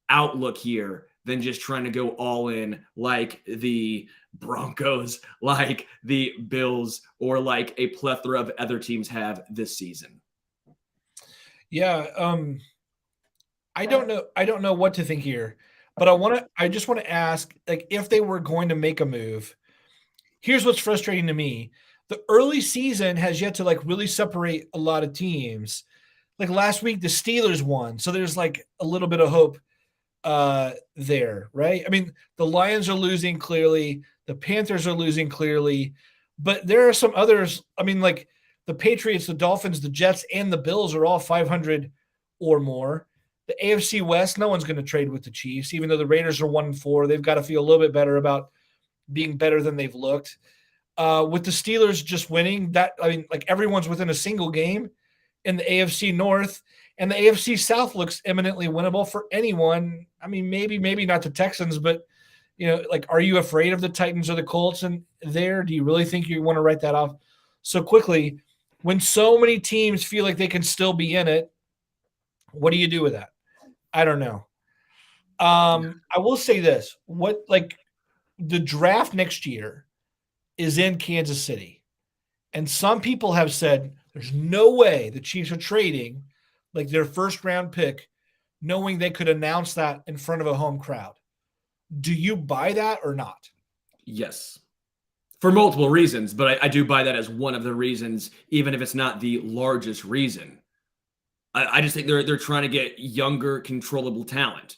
outlook here than just trying to go all in like the Broncos, like the Bills, or like a plethora of other teams have this season. Yeah, I don't know what to think here, but I just want to ask, like, if they were going to make a move, here's what's frustrating to me. The early season has yet to like really separate a lot of teams. Like last week, the Steelers won. So there's like a little bit of hope there, right? I mean, the Lions are losing clearly. The Panthers are losing clearly. But there are some others. I mean, like the Patriots, the Dolphins, the Jets, and the Bills are all 500 or more. The AFC West, no one's going to trade with the Chiefs, even though the Raiders are 1-4. They've got to feel a little bit better about being better than they've looked. With the Steelers just winning, like everyone's within a single game in the AFC North, and the AFC South looks eminently winnable for anyone. I mean, maybe not the Texans, but Like, are you afraid of the Titans or the Colts in there? Do you really think you want to write that off so quickly when so many teams feel like they can still be in it? What do you do with that? I don't know. I will say this: the draft next year is in Kansas City, and some people have said there's no way the Chiefs are trading like their first round pick, knowing they could announce that in front of a home crowd. Do you buy that or not? Yes. For multiple reasons, but I do buy that as one of the reasons, even if it's not the largest reason. I just think they're trying to get younger, controllable talent.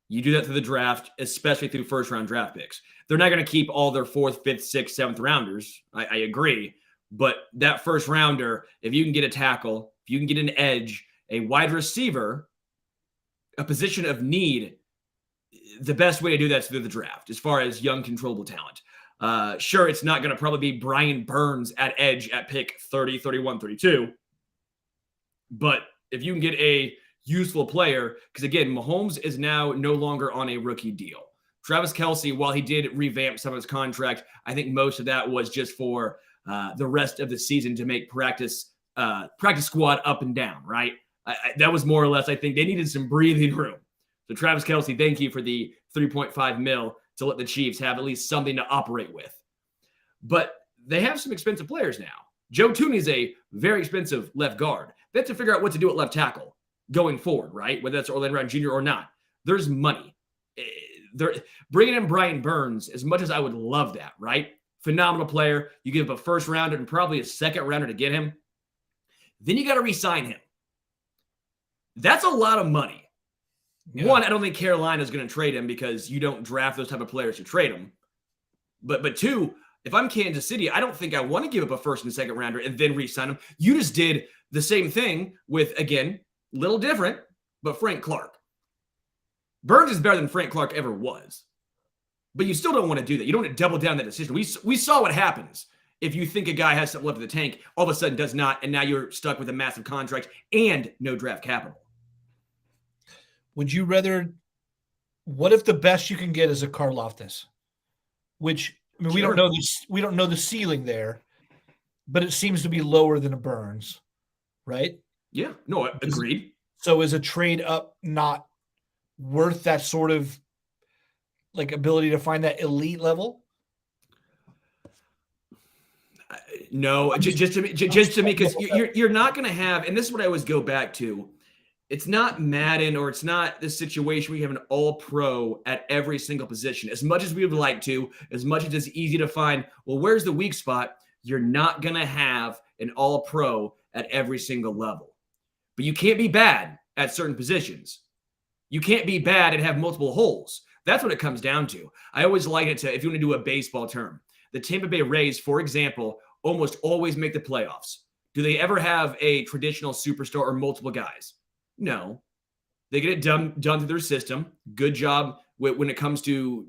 You do that through the draft, especially through first round draft picks. They're not going to keep all their fourth, fifth, sixth, seventh rounders. I agree. But that first rounder, if you can get a tackle, if you can get an edge, a wide receiver, a position of need, the best way to do that is through the draft as far as young, controllable talent. Sure, it's not going to probably be Brian Burns at edge at pick 30, 31, 32. But if you can get a useful player, because again, Mahomes is now no longer on a rookie deal. Travis Kelce, while he did revamp some of his contract, I think most of that was just for the rest of the season to make practice squad up and down, right? That was more or less, I think they needed some breathing room. So Travis Kelce, thank you for the 3.5 mil to let the Chiefs have at least something to operate with. But they have some expensive players now. Joe Tooney is a very expensive left guard. They have to figure out what to do at left tackle going forward, right? Whether that's Orlando Brown Jr. or not. There's money. They're bringing in Brian Burns, as much as I would love that, right? Phenomenal player. You give a first rounder and probably a second rounder to get him. Then you got to re-sign him. That's a lot of money. Yeah. One, I don't think Carolina is going to trade him because you don't draft those type of players to trade them. But two, if I'm Kansas City, I don't think I want to give up a first and second rounder and then re-sign him. You just did the same thing with, again, little different, but Frank Clark. Burns is better than Frank Clark ever was. But you still don't want to do that. You don't want to double down that decision. We saw what happens if you think a guy has something left in the tank, all of a sudden does not, and now you're stuck with a massive contract and no draft capital. Would you rather – what if the best you can get is a Karlaftis? Which – I mean, sure. We don't know the ceiling there, but it seems to be lower than a Burns, right? Yeah, no, agreed. So is a trade up not worth that sort of like ability to find that elite level? No, just to me, because you're not going to have, and this is what I always go back to. It's not Madden or it's not the situation where you have an all-pro at every single position. As much as we would like to, as much as it's easy to find, well, where's the weak spot? You're not going to have an all-pro at every single level. But you can't be bad at certain positions. You can't be bad and have multiple holes. That's what it comes down to. I always like it to, if you want to do a baseball term, the Tampa Bay Rays, for example, almost always make the playoffs. Do they ever have a traditional superstar or multiple guys? No. They get it done through their system. Good job when it comes to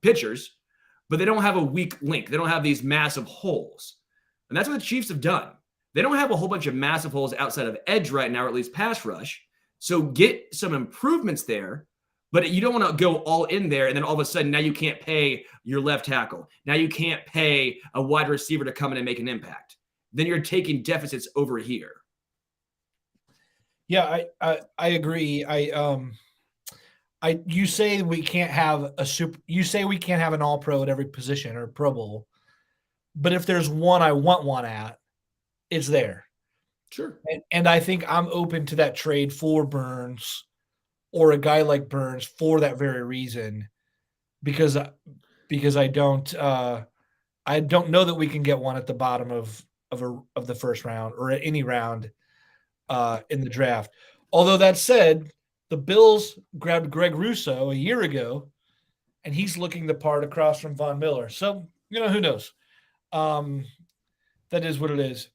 pitchers, but they don't have a weak link. They don't have these massive holes. And that's what the Chiefs have done. They don't have a whole bunch of massive holes outside of edge right now, or at least pass rush. So get some improvements there, but you don't want to go all in there and then all of a sudden now you can't pay your left tackle. Now you can't pay a wide receiver to come in and make an impact. Then you're taking deficits over here. Yeah, I agree. You say we can't have we can't have an all pro at every position or Pro Bowl. But if there's one I want one at, it's there. Sure. And I think I'm open to that trade for Burns or a guy like Burns for that very reason, because I don't know that we can get one at the bottom of the first round or at any round in the draft. Although that said, the Bills grabbed Greg Russo a year ago, and he's looking the part across from Von Miller. So, who knows? That is what it is.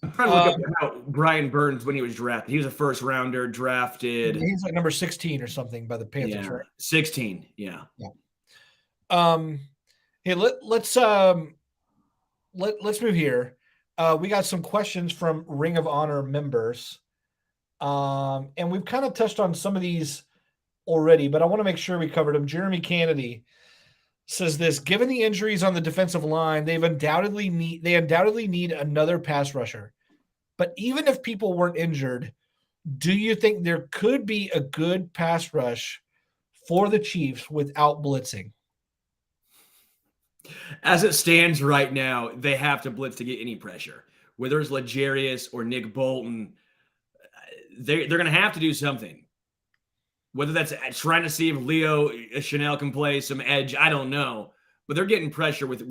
I'm trying to look up about Brian Burns when he was drafted. He was a first rounder drafted. He's like number 16 or something by the Panthers. Yeah, right? 16. Yeah. Hey, let's move here. We got some questions from Ring of Honor members. And we've kind of touched on some of these already, but I want to make sure we covered them. Jeremy Kennedy says this: given the injuries on the defensive line, they undoubtedly need another pass rusher. But even if people weren't injured, do you think there could be a good pass rush for the Chiefs without blitzing? As it stands right now, they have to blitz to get any pressure. Whether it's L'Jarius or Nick Bolton, they're going to have to do something. Whether that's trying to see if Leo Chanel can play some edge, I don't know. But they're getting pressure with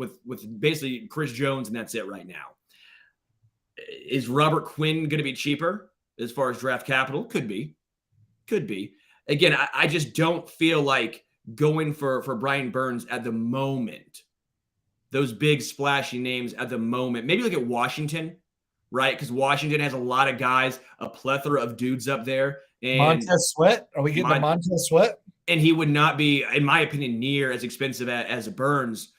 basically Chris Jones, and that's it right now. Is Robert Quinn going to be cheaper as far as draft capital? Could be. Again, I just don't feel like going for Brian Burns at the moment. Those big splashy names at the moment. Maybe look at Washington, right? Because Washington has a lot of guys, a plethora of dudes up there. And Montez Sweat? Are we getting a Montez Sweat? And he would not be, in my opinion, near as expensive as a Burns.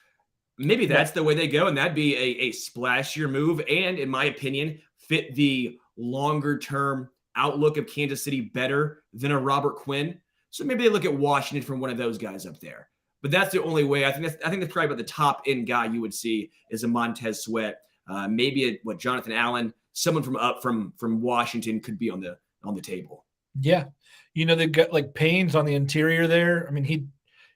Maybe that's the way they go, and that'd be a splashier move, and in my opinion, fit the longer-term outlook of Kansas City better than a Robert Quinn. So maybe they look at Washington from one of those guys up there. But that's the only way. I think that's probably about the top end guy you would see is a Montez Sweat. Maybe Jonathan Allen, someone from Washington could be on the table. Yeah, they've got like Paynes on the interior there. I mean,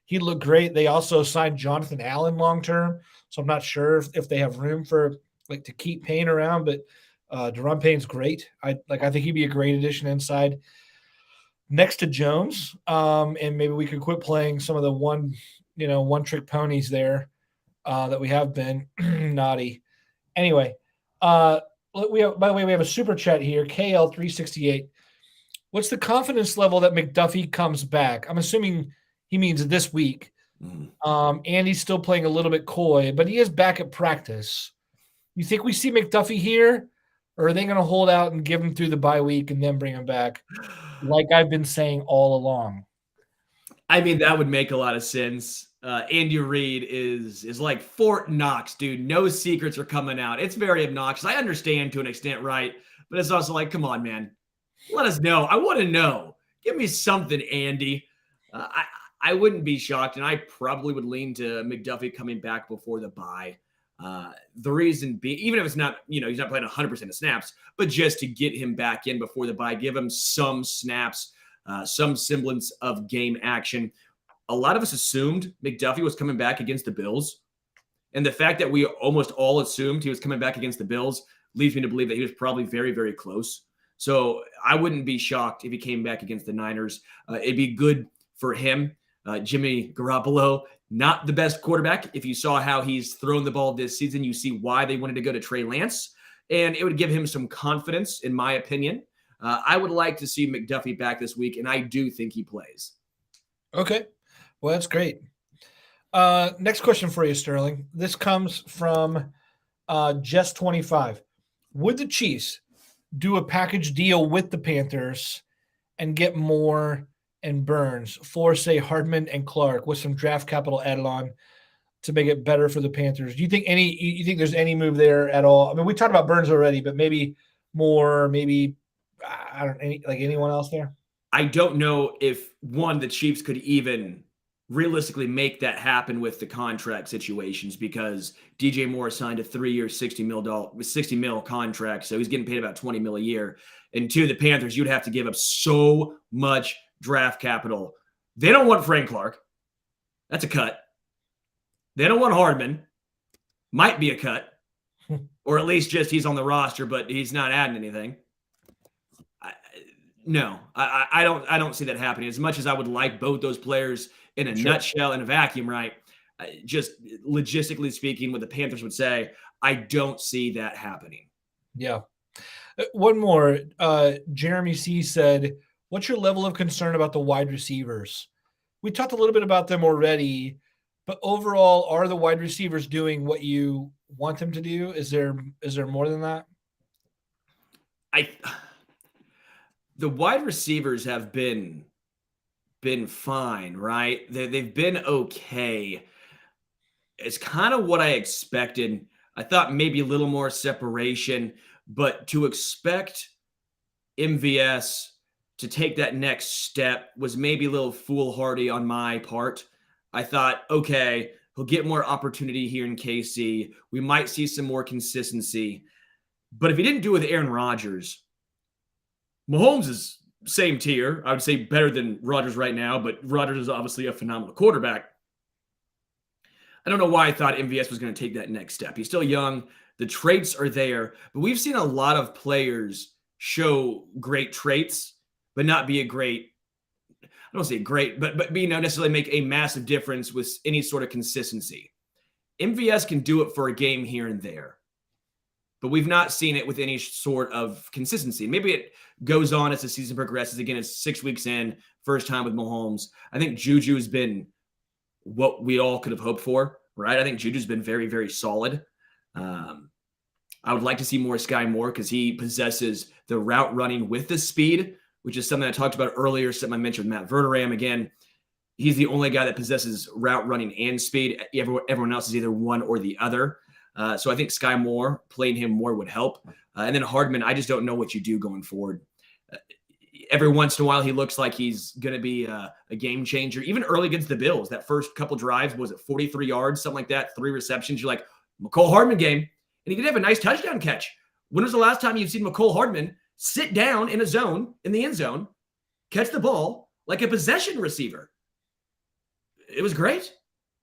he looked great. They also signed Jonathan Allen long term, so I'm not sure if they have room for to keep Payne around. But Daron Payne's great. I think he'd be a great addition inside next to Jones. And maybe we could quit playing some of the one trick ponies there that we have been naughty. Anyway, by the way, we have a super chat here, KL368. What's the confidence level that McDuffie comes back? I'm assuming he means this week. Andy's still playing a little bit coy, but he is back at practice. You think we see McDuffie here, or are they going to hold out and give him through the bye week and then bring him back, like I've been saying all along? I mean, that would make a lot of sense. Andy Reid is like Fort Knox, dude. No secrets are coming out. It's very obnoxious. I understand to an extent, right? But it's also like, come on, man. Let us know. I want to know. Give me something, Andy. I wouldn't be shocked, and I probably would lean to McDuffie coming back before the bye. The reason being, even if it's not, he's not playing 100% of snaps, but just to get him back in before the bye, give him some snaps, some semblance of game action. A lot of us assumed McDuffie was coming back against the Bills, and the fact that we almost all assumed he was coming back against the Bills leads me to believe that he was probably very, very close. So I wouldn't be shocked if he came back against the Niners. It'd be good for him. Jimmy Garoppolo, not the best quarterback. If you saw how he's thrown the ball this season, you see why they wanted to go to Trey Lance. And it would give him some confidence, in my opinion. I would like to see McDuffie back this week, and I do think he plays. Okay. Well, that's great. Next question for you, Sterling. This comes from Jess25. Would the Chiefs do a package deal with the Panthers and get Moore and Burns for, say, Hardman and Clark with some draft capital added on to make it better for the Panthers? Do you think there's any move there at all? I mean, we talked about Burns already, but maybe Moore, maybe anyone else there? I don't know if the Chiefs could even realistically make that happen with the contract situations, because DJ Moore signed a 3-year, $60 million contract. So he's getting paid about $20 million a year. And to the Panthers, you'd have to give up so much draft capital. They don't want Frank Clark. That's a cut. They don't want Hardman. Might be a cut. Or at least just he's on the roster, but he's not adding anything. I don't see that happening. As much as I would like both those players in a nutshell, in a vacuum, right? Just logistically speaking, what the Panthers would say, I don't see that happening. Yeah. One more. Jeremy C. said, what's your level of concern about the wide receivers? We talked a little bit about them already, but overall, are the wide receivers doing what you want them to do? Is there more than that? The wide receivers have been fine, right? They've been okay. It's kind of what I expected. I thought maybe a little more separation, but to expect MVS to take that next step was maybe a little foolhardy on my part. I thought, okay, he'll get more opportunity here in KC. We might see some more consistency. But if he didn't do it with Aaron Rodgers, Mahomes is same tier. I would say better than Rodgers right now, but Rodgers is obviously a phenomenal quarterback. I don't know why I thought MVS was going to take that next step. He's still young. The traits are there, but we've seen a lot of players show great traits, but not be a great, I don't say great, but be not necessarily make a massive difference with any sort of consistency. MVS can do it for a game here and there, but we've not seen it with any sort of consistency. Maybe it goes on as the season progresses. Again, it's 6 weeks in, first time with Mahomes. I think Juju has been what we all could have hoped for, right? I think Juju's been very, very solid. I would like to see more Sky Moore because he possesses the route running with the speed, which is something I talked about earlier, something I mentioned with Matt Verderam. Again, he's the only guy that possesses route running and speed. Everyone else is either one or the other. So I think Sky Moore, playing him more would help. And then Hardman, I just don't know what you do going forward. Every once in a while, he looks like he's going to be a game changer. Even early against the Bills, that first couple drives, was it 43 yards, something like that, 3 receptions. You're like, McCole Hardman game. And he did have a nice touchdown catch. When was the last time you've seen McCole Hardman sit down in a zone, in the end zone, catch the ball like a possession receiver? It was great.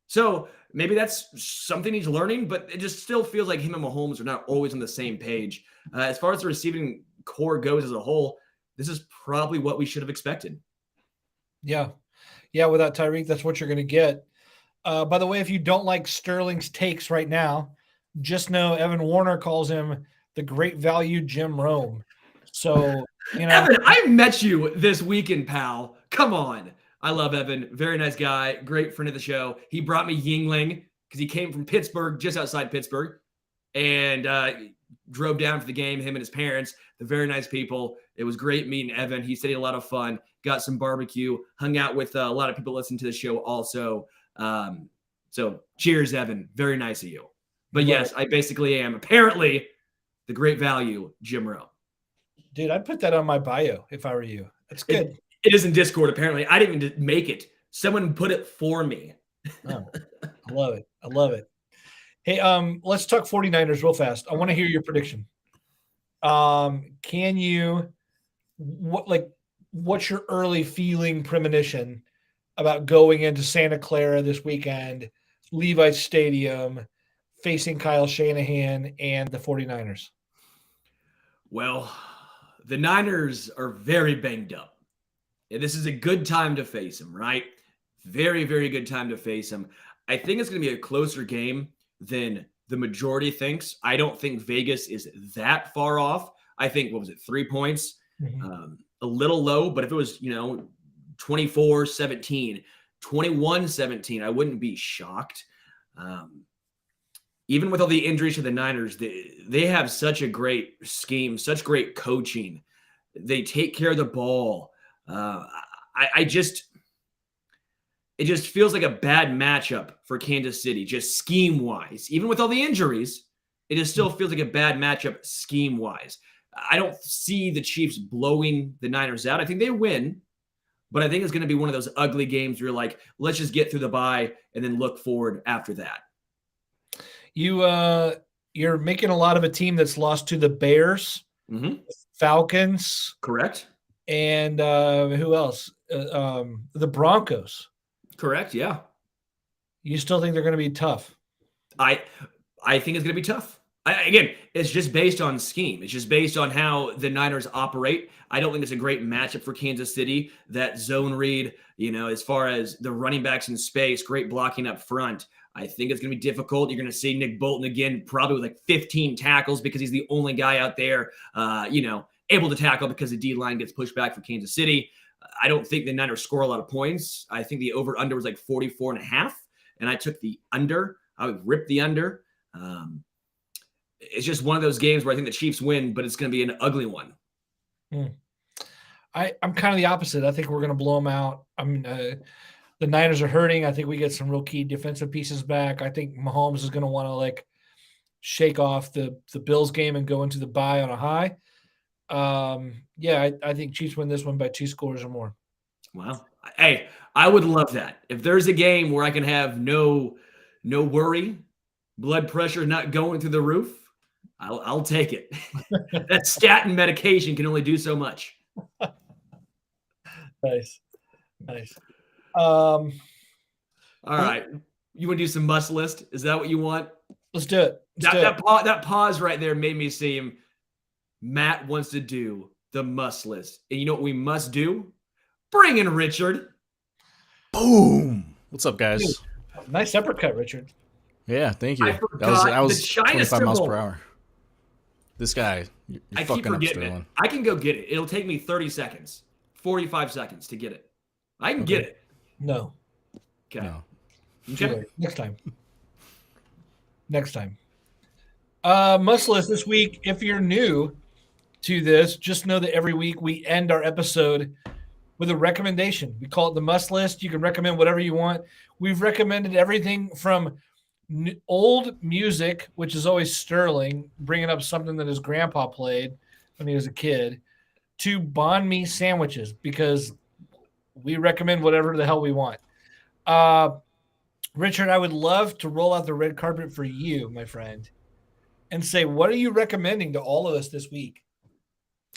So maybe that's something he's learning, but it just still feels like him and Mahomes are not always on the same page. As far as the receiving core goes as a whole, this is probably what we should have expected. Yeah. Yeah, without Tyreek, that's what you're going to get. By the way, if you don't like Sterling's takes right now, just know Evan Warner calls him the great value Jim Rome. So, Evan, I met you this weekend, pal. Come on. I love Evan. Very nice guy. Great friend of the show. He brought me Yingling because he came from Pittsburgh, just outside Pittsburgh, and drove down for the game, him and his parents. They're very nice people. It was great meeting Evan. He said he had a lot of fun, got some barbecue, hung out with a lot of people listening to the show also. So cheers, Evan. Very nice of you. But yes, I basically am apparently the great value Jim Rome. Dude, I'd put that on my bio if I were you. That's good. It is in Discord, apparently. I didn't even make it. Someone put it for me. Oh, I love it. I love it. Hey, let's talk 49ers real fast. I want to hear your prediction. Can you what's your early feeling premonition about going into Santa Clara this weekend, Levi's Stadium, facing Kyle Shanahan and the 49ers? Well, the Niners are very banged up. This is a good time to face them, right? Very, very good time to face them. I think it's going to be a closer game than the majority thinks. I don't think Vegas is that far off. I think, 3 points? Mm-hmm. A little low, but if it was, 24-17, 21-17, I wouldn't be shocked. Even with all the injuries to the Niners, they have such a great scheme, such great coaching. They take care of the ball. It just feels like a bad matchup for Kansas City, just scheme-wise. Even with all the injuries, it just still feels like a bad matchup scheme-wise. I don't see the Chiefs blowing the Niners out. I think they win, but I think it's going to be one of those ugly games where you're like, let's just get through the bye and then look forward after that. You're making a lot of a team that's lost to the Bears, Falcons. Correct. And who else? The Broncos. Correct, yeah. You still think they're going to be tough? I think it's going to be tough. Again, it's just based on scheme. It's just based on how the Niners operate. I don't think it's a great matchup for Kansas City. That zone read, as far as the running backs in space, great blocking up front. I think it's going to be difficult. You're going to see Nick Bolton again, probably with like 15 tackles because he's the only guy out there, able to tackle because the D-line gets pushed back for Kansas City. I don't think the Niners score a lot of points. I think the over-under was like 44.5, and I took the under. I would rip the under. It's just one of those games where I think the Chiefs win, but it's going to be an ugly one. I'm kind of the opposite. I think we're going to blow them out. The Niners are hurting. I think we get some real key defensive pieces back. I think Mahomes is going to want to shake off the Bills game and go into the bye on a high. Yeah, I think Chiefs win this one by 2 scores or more. Wow. Hey, I would love that. If there's a game where I can have no worry, blood pressure not going through the roof, I'll take it. That statin medication can only do so much. Nice. All right. You want to do some must list? Is that what you want? Let's do it. That pause right there made me seem Matt wants to do the must list. And you know what we must do? Bring in Richard. Boom. What's up, guys? Dude, nice uppercut, Richard. Yeah, thank you. I forgot That was the China 25 miles per symbol. hour. This guy, you're I keep fucking up, forgetting it. Sterling. I can go get it. It'll take me 30 seconds, 45 seconds to get it. I can get it. No. Okay. No. Okay. Next time. Must list this week. If you're new to this, just know that every week we end our episode with a recommendation. We call it the must list. You can recommend whatever you want. We've recommended everything from old music, which is always Sterling, bringing up something that his grandpa played when he was a kid, to banh mi sandwiches, because we recommend whatever the hell we want. Richard, I would love to roll out the red carpet for you, my friend, and say, what are you recommending to all of us this week?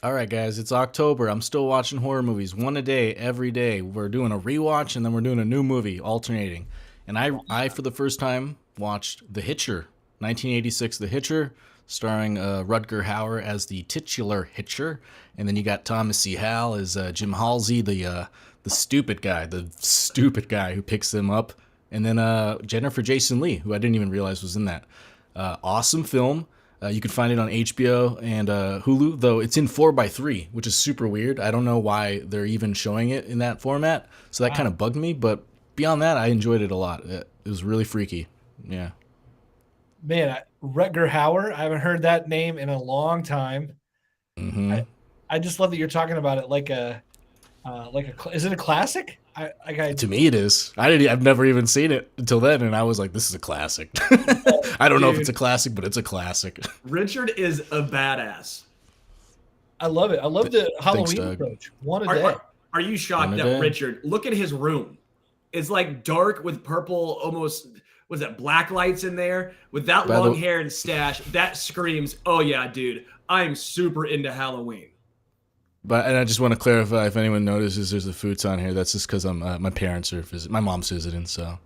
All right, guys, it's October. I'm still watching horror movies, one a day, every day. We're doing a rewatch, and then we're doing a new movie, alternating. And I for the first time, watched The Hitcher, 1986 The Hitcher, starring Rutger Hauer as the titular Hitcher. And then you got Thomas C. Howell as Jim Halsey, the stupid guy who picks them up. And then Jennifer Jason Leigh, who I didn't even realize was in that. Awesome film. You can find it on HBO and Hulu, though it's in 4:3, which is super weird. I don't know why they're even showing it in that format, so that kind of bugged me. But beyond that, I enjoyed it a lot. It was really freaky. Yeah. Man, Rutger Hauer, I haven't heard that name in a long time. Mm-hmm. I just love that you're talking about it like a is it a classic? To me, it is. I've never even seen it until then, and I was like, "This is a classic." I don't know if it's a classic, but it's a classic. Richard is a badass. I love it. I love the Halloween Doug. approach. One a day. Are you shocked One a that day. Richard? Look at his room. It's like dark with purple, almost. Was that black lights in there with that long hair and stash? That screams, "Oh yeah, dude! I'm super into Halloween." And I just want to clarify, if anyone notices there's a futon here, that's just because my parents are visiting. My mom's visiting, so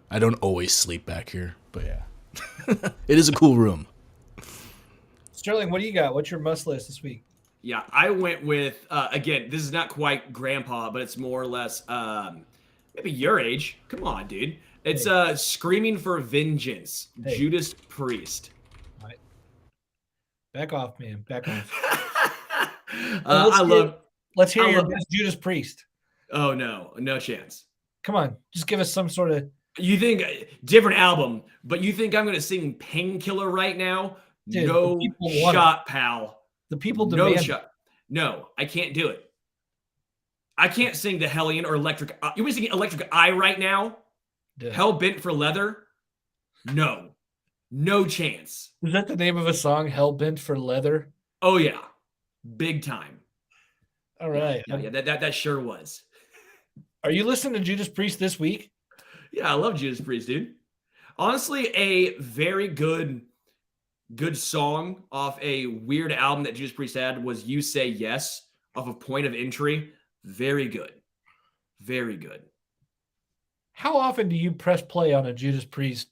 I don't always sleep back here. But yeah, it is a cool room. Sterling, what do you got? What's your must list this week? Yeah, I went with again. This is not quite grandpa, but it's more or less maybe your age. Come on, dude. It's Screaming for Vengeance, Judas Priest. All right. Back off, man. Back off. Let's hear your best Judas Priest. Oh no chance. Come on, just give us some sort of. You think different album, but you think I'm going to sing Painkiller right now? Dude, no shot, pal. The people demand. No shot. No, I can't do it. I can't sing the Hellion or Electric. You want to sing Electric Eye right now? Dude. Hell Bent for Leather? No chance. Is that the name of a song? Hell Bent for Leather? Oh yeah, big time. All right. Yeah, that sure was. Are you listening to Judas Priest this week? Yeah, I love Judas Priest, dude. Honestly, a very good song off a weird album that Judas Priest had was "You Say Yes" off of Point of Entry. Very good. How often do you press play on a Judas Priest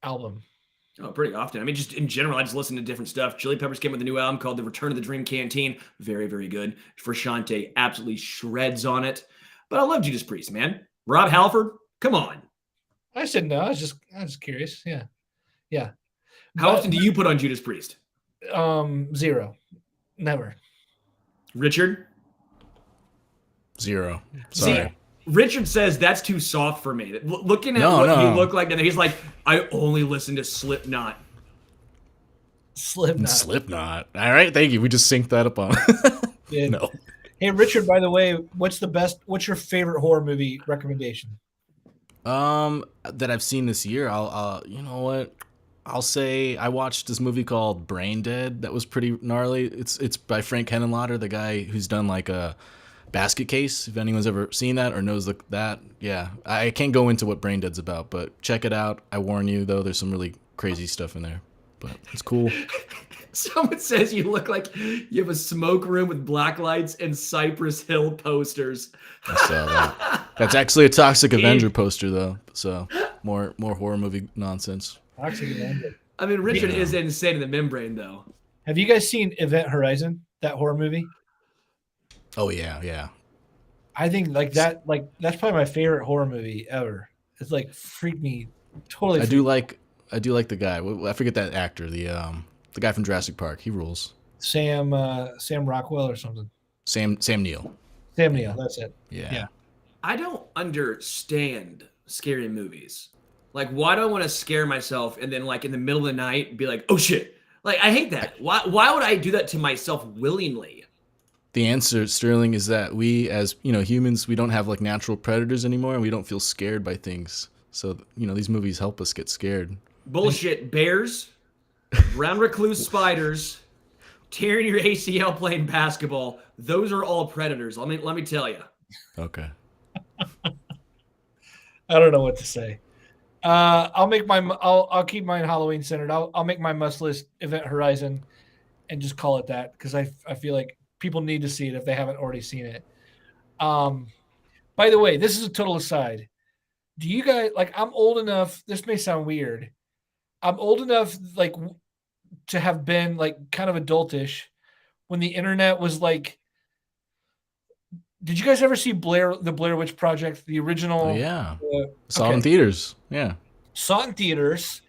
album? Oh, pretty often. I mean, just in general, I just listen to different stuff. Chili Peppers came with a new album called The Return of the Dream Canteen. Very, very good. Frusciante absolutely shreds on it. But I love Judas Priest, man. Rob Halford, come on. I said no. I was just curious. Yeah. How often do you put on Judas Priest? 0. Never. Richard? 0. Sorry. See, Richard says that's too soft for me. Looking at what you look like, and he's like, I only listen to Slipknot. Slipknot. All right, thank you. We just synced that up on. No. Hey, Richard, by the way, what's your favorite horror movie recommendation? That I've seen this year. I'll you know what? I'll say I watched this movie called Brain Dead that was pretty gnarly. It's by Frank Henenlotter, the guy who's done like a Basket Case. If anyone's ever seen that or knows that, yeah. I can't go into what Brain Dead's about, but check it out. I warn you, though, there's some really crazy stuff in there, but it's cool. Someone says you look like you have a smoke room with black lights and Cypress Hill posters. I saw that. That's actually a Toxic Avenger poster, though. So more horror movie nonsense. Toxic Avenger. I mean, Richard is insane in the membrane, though. Have you guys seen Event Horizon, that horror movie? Oh yeah. I think that's probably my favorite horror movie ever. It's like freaked me totally. I do like the guy. I forget that actor. The guy from Jurassic Park. He rules. Sam Rockwell or something. Sam Neill. Sam Neill. That's it. Yeah. I don't understand scary movies. Like, why do I want to scare myself and then, like, in the middle of the night be like, oh shit? Like, I hate that. Why would I do that to myself willingly? The answer, Sterling, is that we, as humans, we don't have like natural predators anymore, and we don't feel scared by things. So these movies help us get scared. Bullshit. Bears, brown recluse spiders, tearing your ACL playing basketball. Those are all predators. Let me tell you. Okay. I don't know what to say. I'll keep mine Halloween centered. I'll make my must list Event Horizon, and just call it that because I feel like people need to see it if they haven't already seen it. By the way, this is a total aside. Do you guys I'm old enough? This may sound weird. I'm old enough to have been kind of adultish when the internet was like. Did you guys ever see the Blair Witch Project, the original? Oh, yeah. Saw it in theaters. Yeah. Saw it in theaters.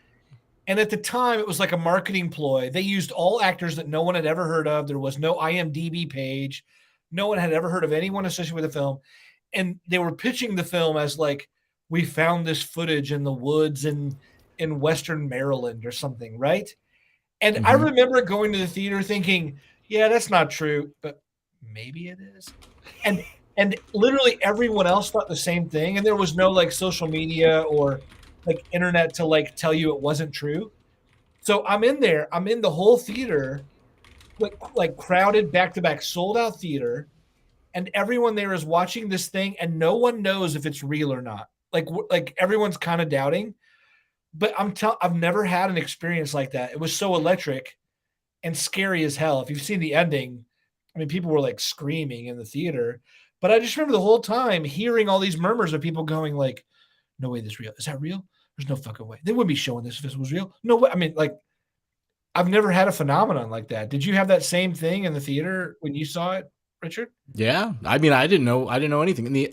And at the time, it was like a marketing ploy. They used all actors that no one had ever heard of. There was no IMDb page. No one had ever heard of anyone associated with the film. And they were pitching the film as we found this footage in the woods in Western Maryland or something, right? And I remember going to the theater thinking, yeah, that's not true, but maybe it is. And literally everyone else thought the same thing. And there was no social media or internet to tell you it wasn't true. So I'm in there. I'm in the whole theater, crowded back-to-back sold out theater. And everyone there is watching this thing and no one knows if it's real or not. Everyone's kind of doubting, but I've never had an experience like that. It was so electric and scary as hell. If you've seen the ending, I mean, people were screaming in the theater, but I just remember the whole time hearing all these murmurs of people going no way this is real. Is that real? There's no fucking way. They wouldn't be showing this if this was real. No way. I mean, I've never had a phenomenon like that. Did you have that same thing in the theater when you saw it, Richard? Yeah. I mean, I didn't know anything. The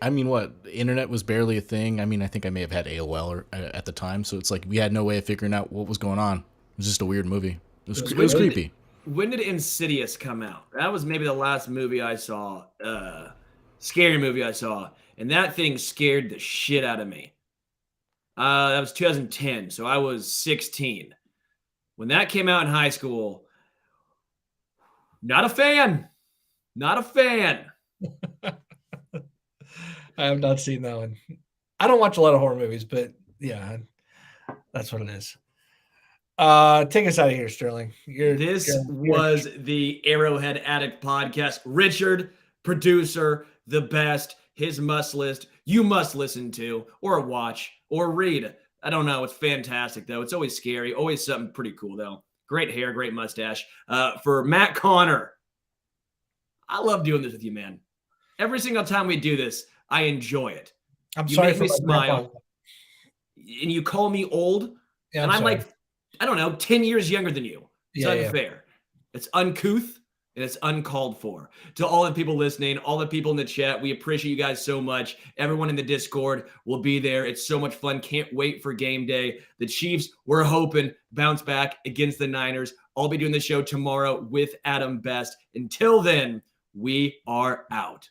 internet was barely a thing. I mean, I think I may have had AOL at the time. So it's we had no way of figuring out what was going on. It was just a weird movie. It was creepy. When did Insidious come out? That was maybe the last movie I saw, scary movie I saw. And that thing scared the shit out of me. That was 2010, so I was 16. When that came out in high school, not a fan. Not a fan. I have not seen that one. I don't watch a lot of horror movies, but yeah, that's what it is. Take us out of here, Sterling. This was the Arrowhead Addict podcast. Richard, producer, the best, his must list, you must listen to, or watch, or read. I don't know. It's fantastic, though. It's always scary. Always something pretty cool, though. Great hair, great mustache. For Matt Connor, I love doing this with you, man. Every single time we do this, I enjoy it. You sorry make me smile. And you call me old, and I'm sorry. I don't know, 10 years younger than you. It's unfair. Yeah. It's uncouth, and it's uncalled for. To all the people listening, all the people in the chat, we appreciate you guys so much. Everyone in the Discord will be there. It's so much fun. Can't wait for game day. The Chiefs, we're hoping, bounce back against the Niners. I'll be doing the show tomorrow with Adam Best. Until then, we are out.